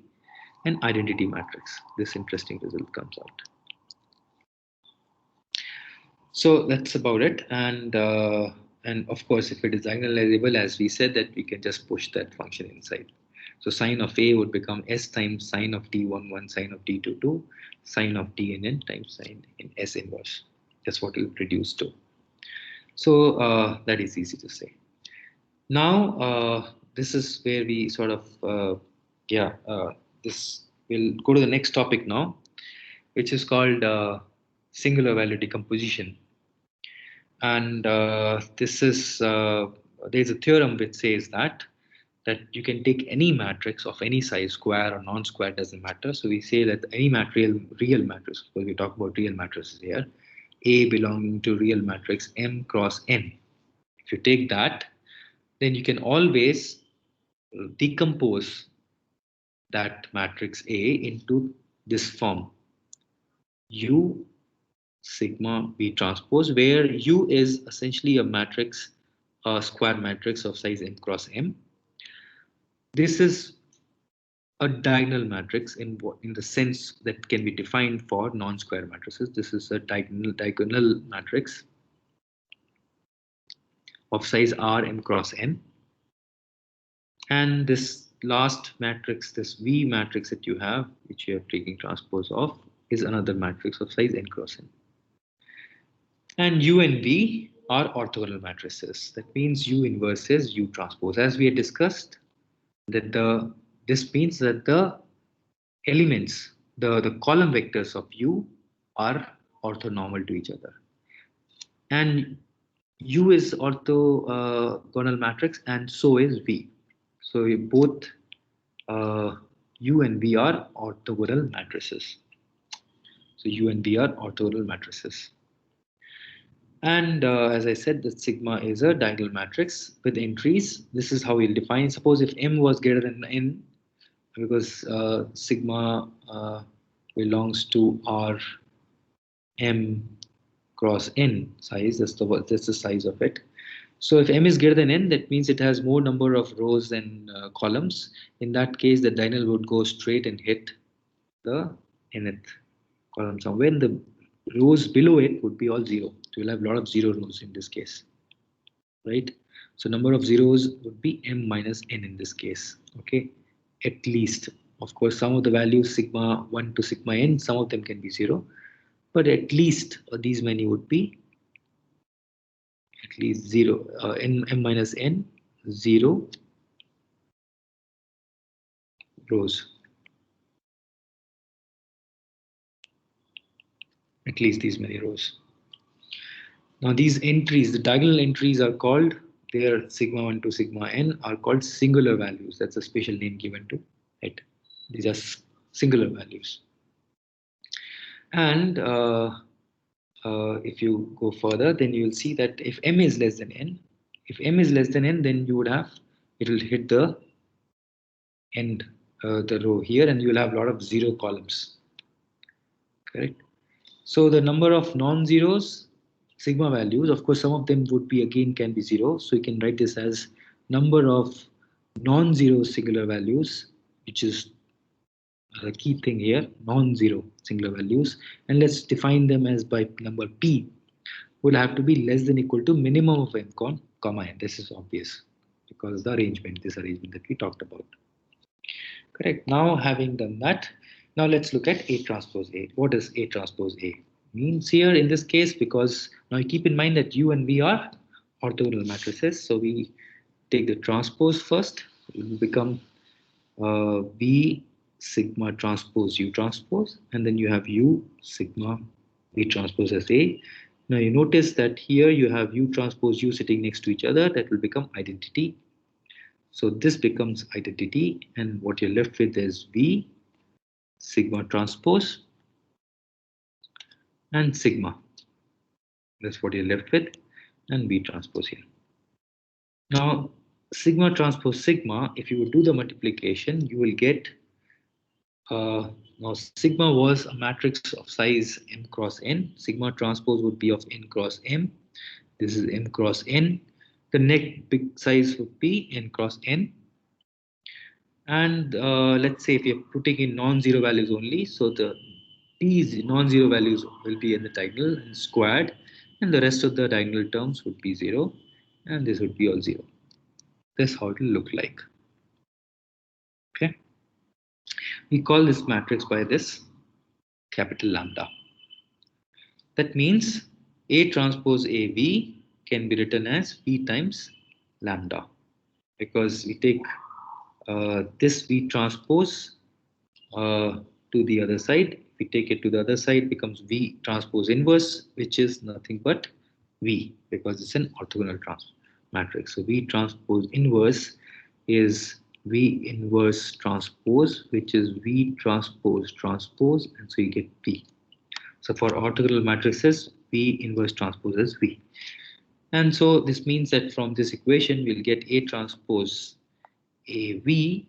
an identity matrix. This interesting result comes out. So that's about it. And of course, if it is diagonalizable, as we said, that we can just push that function inside. So sine of a would become s times sine of d11, sine of d22, sine of dnn times sine in s inverse. That's what it will reduce to. So that is easy to say. Now, this is where we sort of Yeah, this will go to the next topic now, which is called singular value decomposition. And this is there's a theorem which says that you can take any matrix of any size, square or non-square, doesn't matter. So we say that any real matrix, because we talk about real matrices here, A belonging to real matrix M cross N. If you take that, then you can always decompose that matrix A into this form: U sigma B transpose, where U is essentially a matrix, a square matrix of size M cross M. This is a diagonal matrix in the sense that can be defined for non-square matrices. This is a diagonal matrix of size R M cross N. And this last matrix, this V matrix that you have, which you are taking transpose of, is another matrix of size N cross N. And U and V are orthogonal matrices. That means U inverse is U transpose. As we had discussed, that this means that the elements, the column vectors of U are orthonormal to each other. And U is orthogonal matrix, and so is V. So both U and V are orthogonal matrices. So U and V are orthogonal matrices. And as I said, the sigma is a diagonal matrix with entries. This is how we'll define. Suppose if M was greater than N, because sigma belongs to R M cross N size, that's the size of it. So if M is greater than N, that means it has more number of rows than columns. In that case, the diagonal would go straight and hit the nth column somewhere. And the rows below it would be all zero. So you'll have a lot of zero rows in this case, right? So number of zeros would be M minus N in this case, okay? At least. Of course, some of the values sigma 1 to sigma N, some of them can be zero, but at least these many would be at least zero, M minus N, zero rows. At least these many rows. Now these entries, the diagonal entries are called, their sigma 1 to sigma n are called singular values. That's a special name given to it. These are singular values. And if you go further, then you will see that if m is less than n, if m is less than n, then you would have, it will hit the end, the row here, and you will have a lot of zero columns. Correct? So the number of non-zeros, sigma values, of course, some of them would be again can be zero. So you can write this as number of non-zero singular values, which is the key thing here, non-zero singular values. And let's define them as by number p would have to be less than equal to minimum of m comma n. This is obvious because the arrangement, this arrangement that we talked about. Correct. Now having done that, now let's look at A transpose A. What does A transpose A means here in this case? Because now you keep in mind that U and V are orthogonal matrices. So we take the transpose first. It will become V sigma transpose U transpose, and then you have U sigma V transpose as A. Now you notice that here you have U transpose U sitting next to each other. That will become identity. So this becomes identity, and what you're left with is V sigma transpose and sigma. That's what you're left with, and V transpose here. Now, sigma transpose sigma, if you would do the multiplication, you will get, now sigma was a matrix of size m cross n. Sigma transpose would be of n cross m. This is m cross n. The next big size would be n cross n. And let's say if you're putting in non-zero values only, so these non-zero values will be in the diagonal and squared, and the rest of the diagonal terms would be zero, and this would be all zero. That's how it will look like. Okay, we call this matrix by this capital lambda. That means A transpose AV can be written as V times lambda, because we take this V transpose to the other side. If we take it to the other side, becomes V transpose inverse, which is nothing but V because it's an orthogonal matrix. So V transpose inverse is V inverse transpose, which is V transpose transpose, and so you get V. So for orthogonal matrices, V inverse transpose is V. And so this means that from this equation, we'll get A transpose AV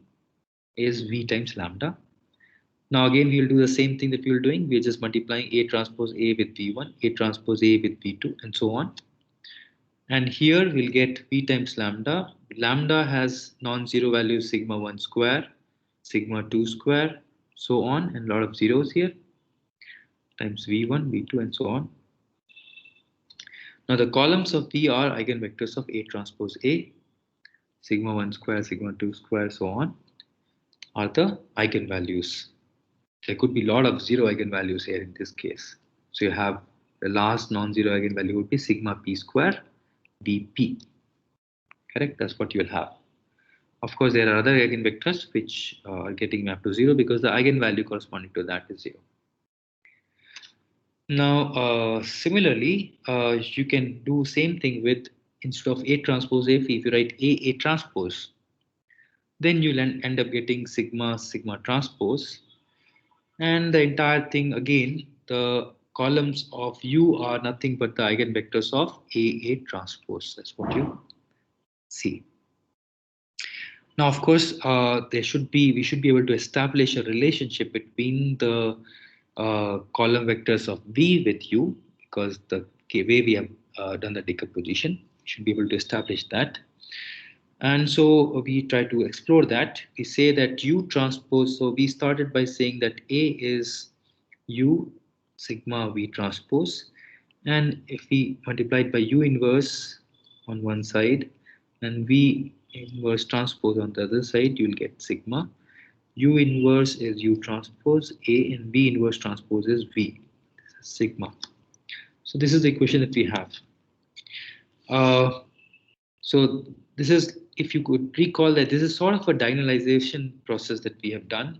is V times lambda. Now again, we'll do the same thing that we were doing. We're just multiplying A transpose A with V1, A transpose A with V2, and so on. And here we'll get V times lambda. Lambda has non-zero values sigma 1 square, sigma 2 square, so on, and a lot of zeros here, times V1, V2, and so on. Now the columns of V are eigenvectors of A transpose A, sigma 1 square, sigma 2 square, so on, are the eigenvalues. There could be a lot of zero eigenvalues here in this case. So you have the last non-zero eigenvalue would be sigma p square dp. Correct? That's what you'll have. Of course, there are other eigenvectors which are getting mapped to zero because the eigenvalue corresponding to that is zero. Now, similarly, you can do same thing with instead of A transpose A, if you write A transpose, then you'll end up getting sigma sigma transpose. And the entire thing again, the columns of U are nothing but the eigenvectors of A transpose. That's what you see. Now, of course, we should be able to establish a relationship between the column vectors of V with U because the way we have done the decomposition, we should be able to establish that. And so we try to explore that. We say that U transpose, so we started by saying that A is U sigma V transpose. And if we multiply it by U inverse on one side and V inverse transpose on the other side, you'll get sigma. U inverse is U transpose A and V inverse transpose is V. This is sigma. So this is the equation that we have. So this is, if you could recall that this is sort of a diagonalization process that we have done.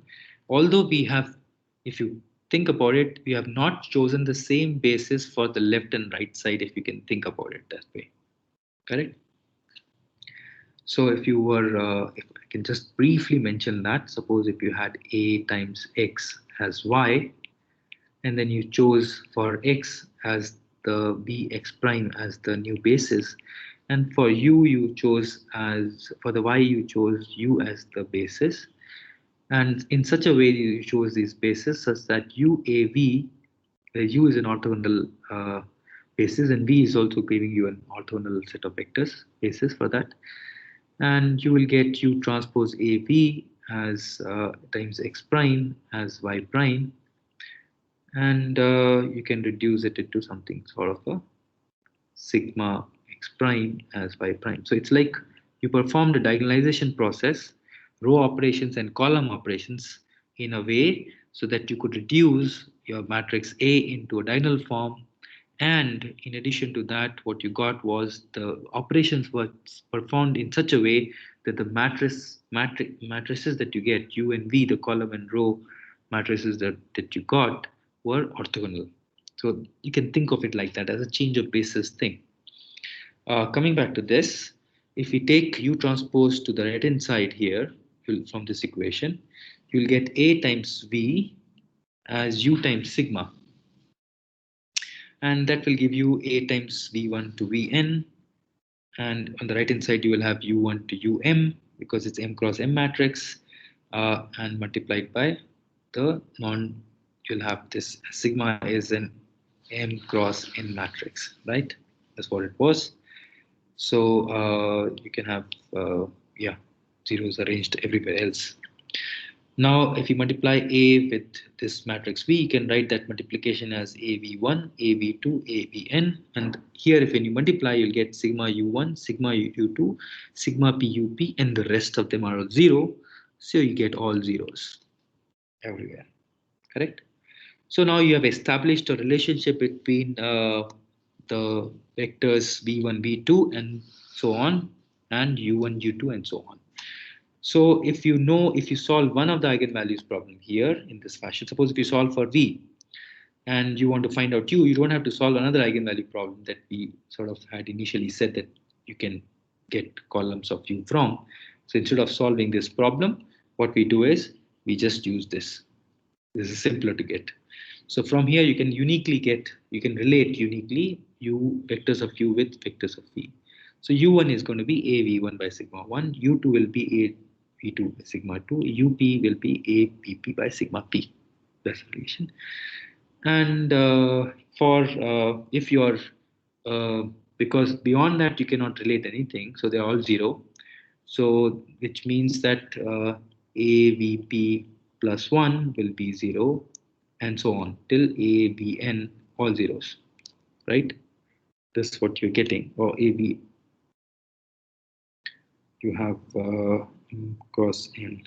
Although we have, if you think about it, we have not chosen the same basis for the left and right side, if you can think about it that way. Correct? So if you were, if I can just briefly mention that, suppose if you had A times X as Y, and then you chose for X as the Bx prime as the new basis, and for U you chose as, for the Y you chose U as the basis, and in such a way you chose these bases such that UAV, U is an orthogonal basis and V is also giving you an orthogonal set of vectors basis for that, and you will get U transpose AV as times X prime as Y prime, and you can reduce it into something sort of a sigma X prime as Y prime. So it's like you performed a diagonalization process, row operations and column operations in a way so that you could reduce your matrix A into a diagonal form. And in addition to that, what you got was the operations were performed in such a way that the matrices that you get, U and V, the column and row matrices that you got, were orthogonal. So you can think of it like that as a change of basis thing. Coming back to this, if we take U transpose to the right hand side here from this equation, you'll get A times V as U times sigma. And that will give you A times V1 to Vn. And on the right hand side, you will have U1 to Um because it's M cross M matrix, and multiplied by the you'll have this sigma is an M cross N matrix, right? That's what it was. So you can have, yeah, zeros arranged everywhere else. Now, if you multiply A with this matrix V, you can write that multiplication as AV1, AV2, AVN. And here, if when you multiply, you'll get sigma U1, sigma U2, sigma PUP, and the rest of them are all zero. So you get all zeros everywhere. Correct? So now you have established a relationship between the vectors V1, V2, and so on, and U1, U2, and so on. So if you know, if you solve one of the eigenvalues problem here in this fashion, suppose if you solve for V and you want to find out U, you don't have to solve another eigenvalue problem that we sort of had initially said that you can get columns of U from. So instead of solving this problem, what we do is we just use this. This is simpler to get. So from here you can uniquely get, you can relate uniquely U vectors of U with vectors of V. So U1 is going to be AV1 by sigma 1, U2 will be AV2 by sigma 2, UP will be APP by sigma P. That's the relation. And for if you are because beyond that you cannot relate anything, so they're all zero. So which means that AVP plus 1 will be 0 and so on till AVN all zeros, right? This is what you're getting. Or AB, you have cross N.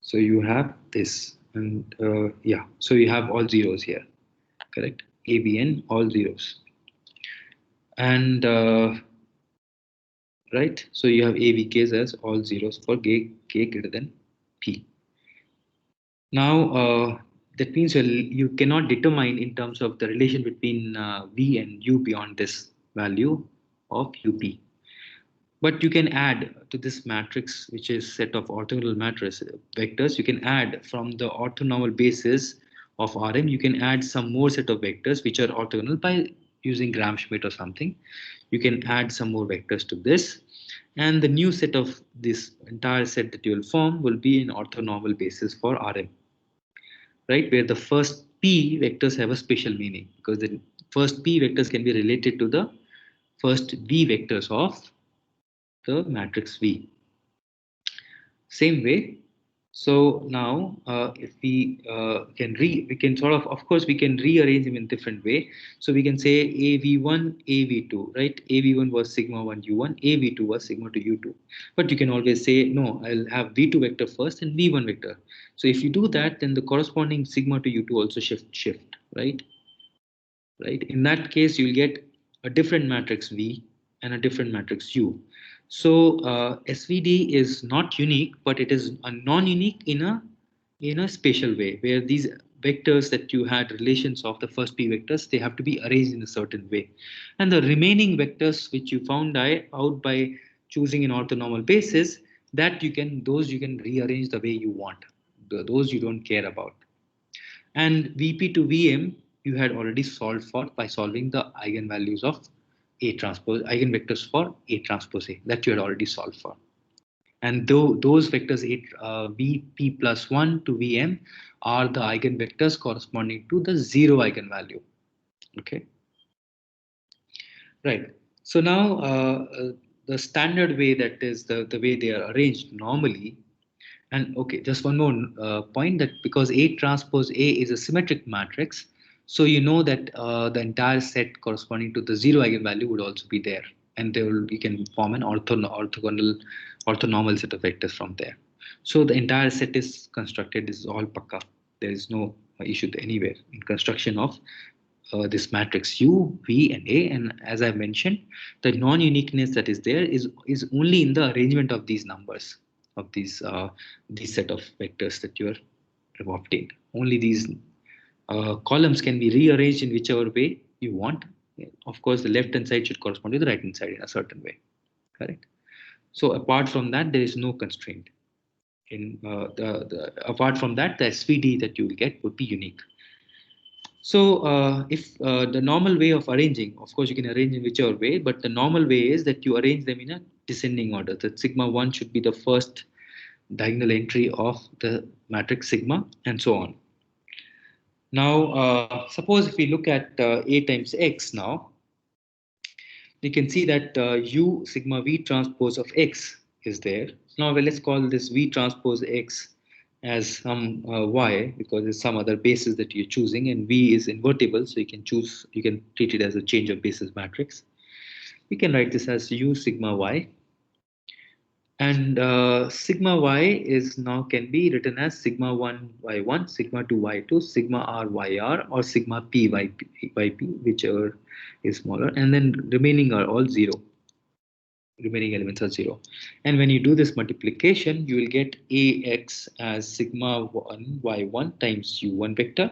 So you have this, and yeah, so you have all zeros here, correct? ABN all zeros, and right. So you have AVKs as all zeros for k greater than P. Now, that means you cannot determine in terms of the relation between V and U beyond this value of UP. But you can add to this matrix, which is set of orthogonal matrix vectors. You can add from the orthonormal basis of Rm. You can add some more set of vectors which are orthogonal by using Gram-Schmidt or something. You can add some more vectors to this, and the new set of this entire set that you will form will be an orthonormal basis for Rm, right? Where the first P vectors have a special meaning because the first P vectors can be related to the first V vectors of the matrix V. Same way. So now, if we we can sort of course, we can rearrange them in different way. So we can say AV1, AV2, right? AV1 was sigma 1 U1, AV2 was sigma 2 U2. But you can always say, no, I'll have V2 vector first and V1 vector. So if you do that, then the corresponding sigma to U2 also shift, right? Right? In that case, you'll get a different matrix V and a different matrix U. So SVD is not unique, but it is a non-unique in a spatial way, where these vectors that you had relations of the first P vectors, they have to be arranged in a certain way. And the remaining vectors which you found out by choosing an orthonormal basis, that those you can rearrange the way you want. Those you don't care about. And VP to VM you had already solved for by solving the eigenvalues of A transpose, eigenvectors for A transpose A that you had already solved for. And those vectors VP plus 1 to VM are the eigenvectors corresponding to the zero eigenvalue. Okay. Right. So now the standard way, that is the way they are arranged normally. And okay, just one more point, that because A transpose A is a symmetric matrix, so you know that the entire set corresponding to the zero eigenvalue would also be there, and you can form an orthonormal set of vectors from there. So the entire set is constructed. This is all pakka. There is no issue anywhere in construction of this matrix U, V, and A. And as I mentioned, the non-uniqueness that is there is only in the arrangement of these numbers, of these set of vectors that you have obtained. Only these columns can be rearranged in whichever way you want. Of course, the left hand side should correspond to the right hand side in a certain way. Correct. So apart from that, there is no constraint. In apart from that, the SVD that you will get would be unique. So if the normal way of arranging, of course, you can arrange in whichever way, but the normal way is that you arrange them in a descending order. That sigma 1 should be the first diagonal entry of the matrix sigma, and so on. Now, suppose if we look at A times X now, you can see that U sigma V transpose of X is there. Now, well, let's call this V transpose X as some Y, because it's some other basis that you're choosing, and V is invertible, so you can treat it as a change of basis matrix. We can write this as U sigma Y. And sigma y is now can be written as sigma 1 y1, sigma 2 y2, sigma r yr, or sigma p yp, whichever is smaller, and then remaining are all 0. remaining elements are 0. And when you do this multiplication, you will get ax as sigma 1 y1 times u1 vector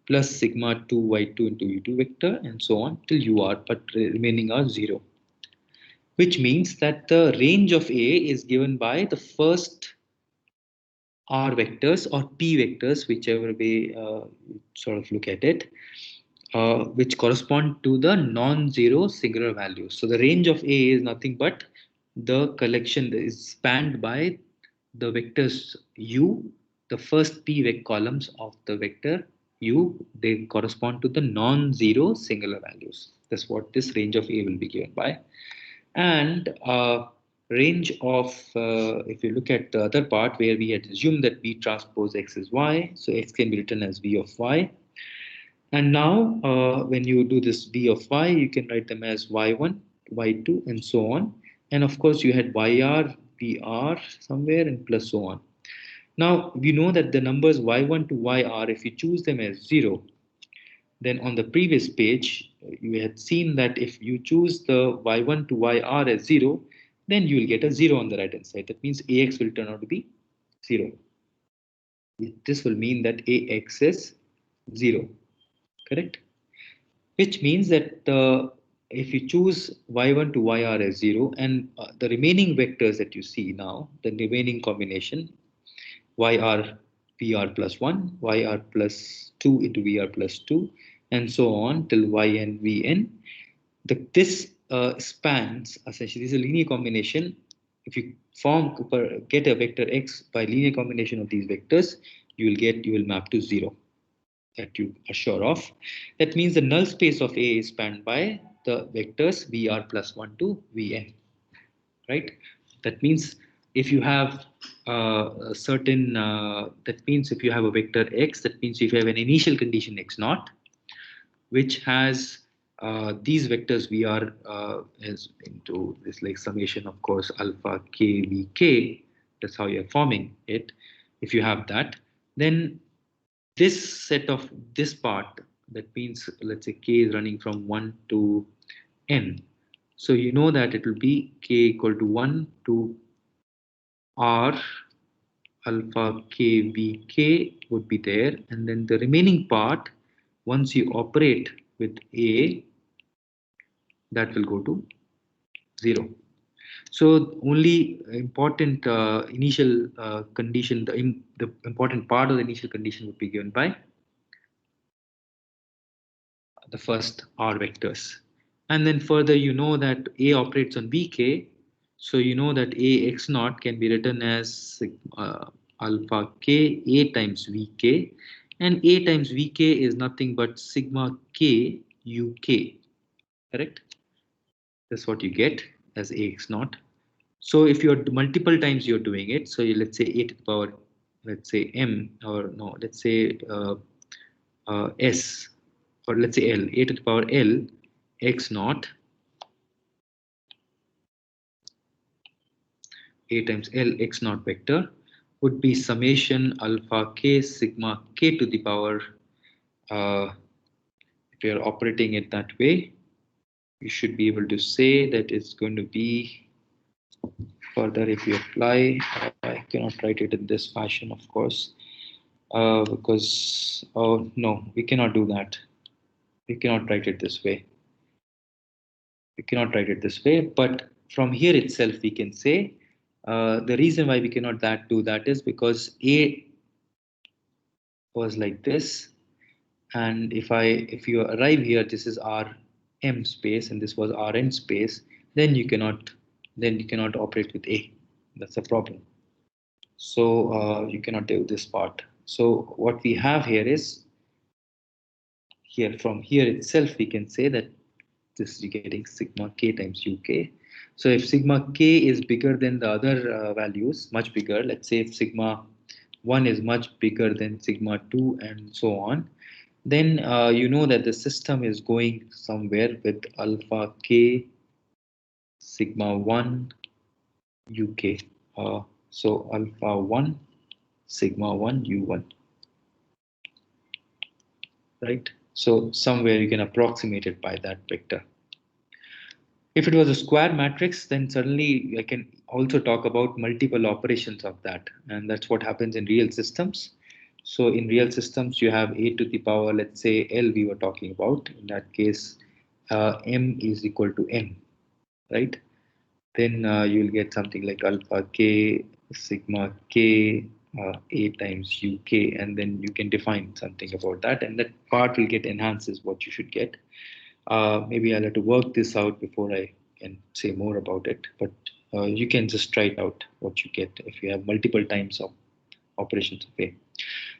plus sigma 2 y2 into u2 vector and so on till ur, but remaining are 0. Which means that the range of A is given by the first R vectors or P vectors, whichever way you sort of look at it, which correspond to the non-zero singular values. So the range of A is nothing but the collection that is spanned by the vectors U, the first P vec columns of the vector U, they correspond to the non-zero singular values. That's what this range of A will be given by. And range of, if you look at the other part where we had assumed that V transpose X is Y, so X can be written as V of Y. And now, when you do this V of Y, you can write them as Y1, Y2, and so on. And of course, you had YR, VR somewhere, and plus so on. Now, we know that the numbers Y1 to YR, if you choose them as 0, then on the previous page, you had seen that if you choose the Y1 to YR as 0, then you will get a 0 on the right hand side. That means AX will turn out to be 0. This will mean that AX is 0, correct? Which means that if you choose y1 to yr as 0 and the remaining vectors that you see now, the remaining combination yr vr plus 1, yr plus 2 into vr plus 2, and so on till yn vn, this spans essentially this is a linear combination. If you get a vector x by linear combination of these vectors, you will map to 0 that you are sure of. That means the null space of A is spanned by the vectors Vr plus 1 to Vn, right? That means if you have a certain, that means if you have a vector x, that means if you have an initial condition x naught, which has these vectors Vr is into this like summation, of course, alpha k vk, that's how you're forming it. If you have that, then this set of this part, that means let's say k is running from 1 to n, so you know that it will be k equal to 1 to r alpha k vk would be there, and then the remaining part, once you operate with a, that will go to 0. So only important initial condition, the important part of the initial condition would be given by the first R vectors. And then further, you know that A operates on Vk. So you know that Ax naught can be written as alpha k A times Vk. And A times Vk is nothing but sigma k Uk. Correct? That's what you get as Ax naught. So if you're multiple times you're doing it, so let's say a to the power, let's say m, or no, let's say s, or let's say l, a to the power l x naught, a times l x naught vector would be summation alpha k sigma k to the power, if you're operating it that way, you should be able to say that it's going to be further if you apply. I cannot write it in this fashion, of course, because, oh no, we cannot do that. We cannot write it this way. We cannot write it this way, but from here itself we can say the reason why we cannot do that is because A was like this, and if you arrive here, this is Rm space and this was Rn space, then you cannot operate with A. That's a problem. So you cannot do this part. So what we have here is, here from here itself we can say that this is getting sigma k times uk. So if sigma k is bigger than the other values, much bigger, let's say if sigma 1 is much bigger than sigma 2 and so on, then you know that the system is going somewhere with alpha k sigma 1 uk. So alpha 1 sigma 1 u1, right? So somewhere you can approximate it by that vector. If it was a square matrix, then suddenly I can also talk about multiple operations of that. And that's what happens in real systems. So in real systems, you have a to the power, let's say L we were talking about. In that case, M is equal to N, right? Then you'll get something like alpha K, sigma K, A times UK, and then you can define something about that. And that part will get enhanced is what you should get. Maybe I'll have to work this out before I can say more about it. But you can just try it out what you get if you have multiple times of operations of A.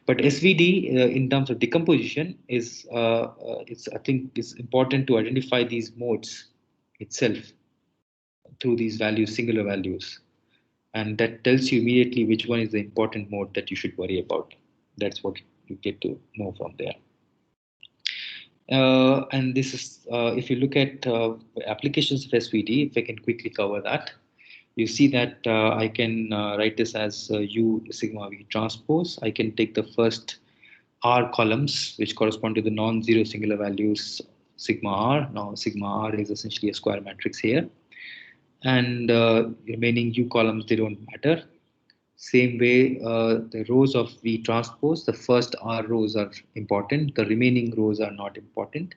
But SVD in terms of decomposition is it's I think it's important to identify these modes itself through these values, singular values, and that tells you immediately which one is the important mode that you should worry about. That's what you get to know from there. And this is, if you look at applications of SVD, if I can quickly cover that, you see that I can write this as U sigma V transpose. I can take the first R columns, which correspond to the non-zero singular values sigma R. Now, sigma R is essentially a square matrix here. And remaining U columns, they don't matter. Same way, the rows of V transpose, the first R rows are important, the remaining rows are not important.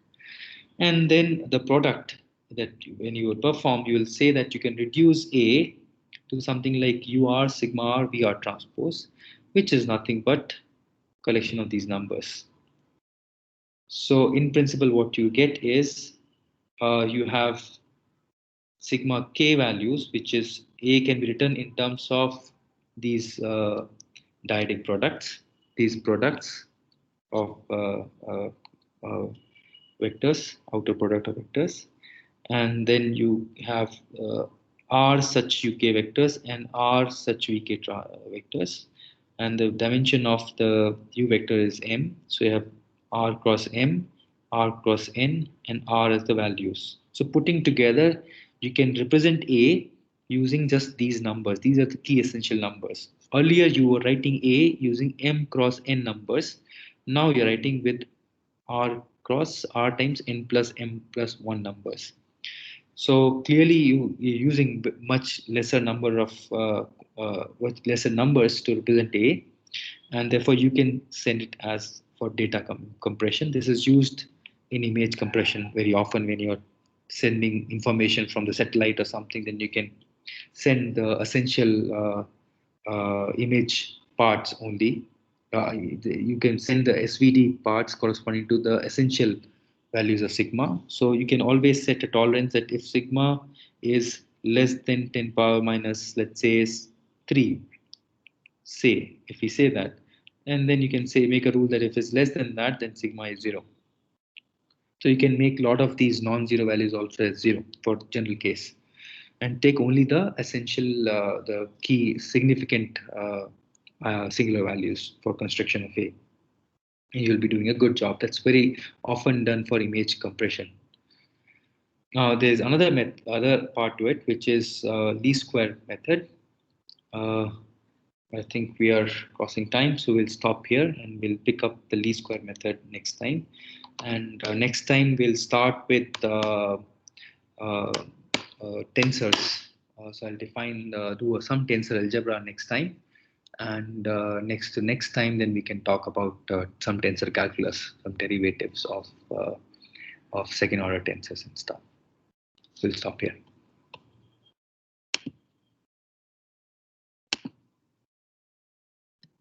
And then the product that when you perform, you will say that you can reduce A to something like UR sigma R VR transpose, which is nothing but collection of these numbers. So in principle, what you get is you have sigma K values, which is A can be written in terms of these dyadic products, these products of uh, vectors, outer product of vectors, and then you have R such UK vectors and R such VK vectors, and the dimension of the U vector is M. So you have R cross M, R cross N, and R as the values. So putting together, you can represent A using just these numbers. These are the key essential numbers. Earlier, you were writing A using M cross N numbers. Now you're writing with R cross R times N plus M plus 1 numbers. So clearly, you're using much lesser number of lesser numbers to represent A, and therefore you can send it as for data compression. This is used in image compression very often when you're sending information from the satellite or something. Then you can send the essential image parts only. You can send the SVD parts corresponding to the essential values of sigma. So you can always set a tolerance that if sigma is less than 10 power minus, let's say, 3, say, if we say that, and then you can say make a rule that if it's less than that, then sigma is 0. So you can make a lot of these non-zero values also as 0 for general case, and take only the essential, the key significant singular values for construction of A. And you'll be doing a good job. That's very often done for image compression. Now there's another other part to it, which is least square method. Uh, I think we are crossing time, so we'll stop here and we'll pick up the least square method next time. And next time we'll start with uh, tensors. So I'll define, do some tensor algebra next time, and next time then we can talk about some tensor calculus, some derivatives of second order tensors and stuff. We'll stop here.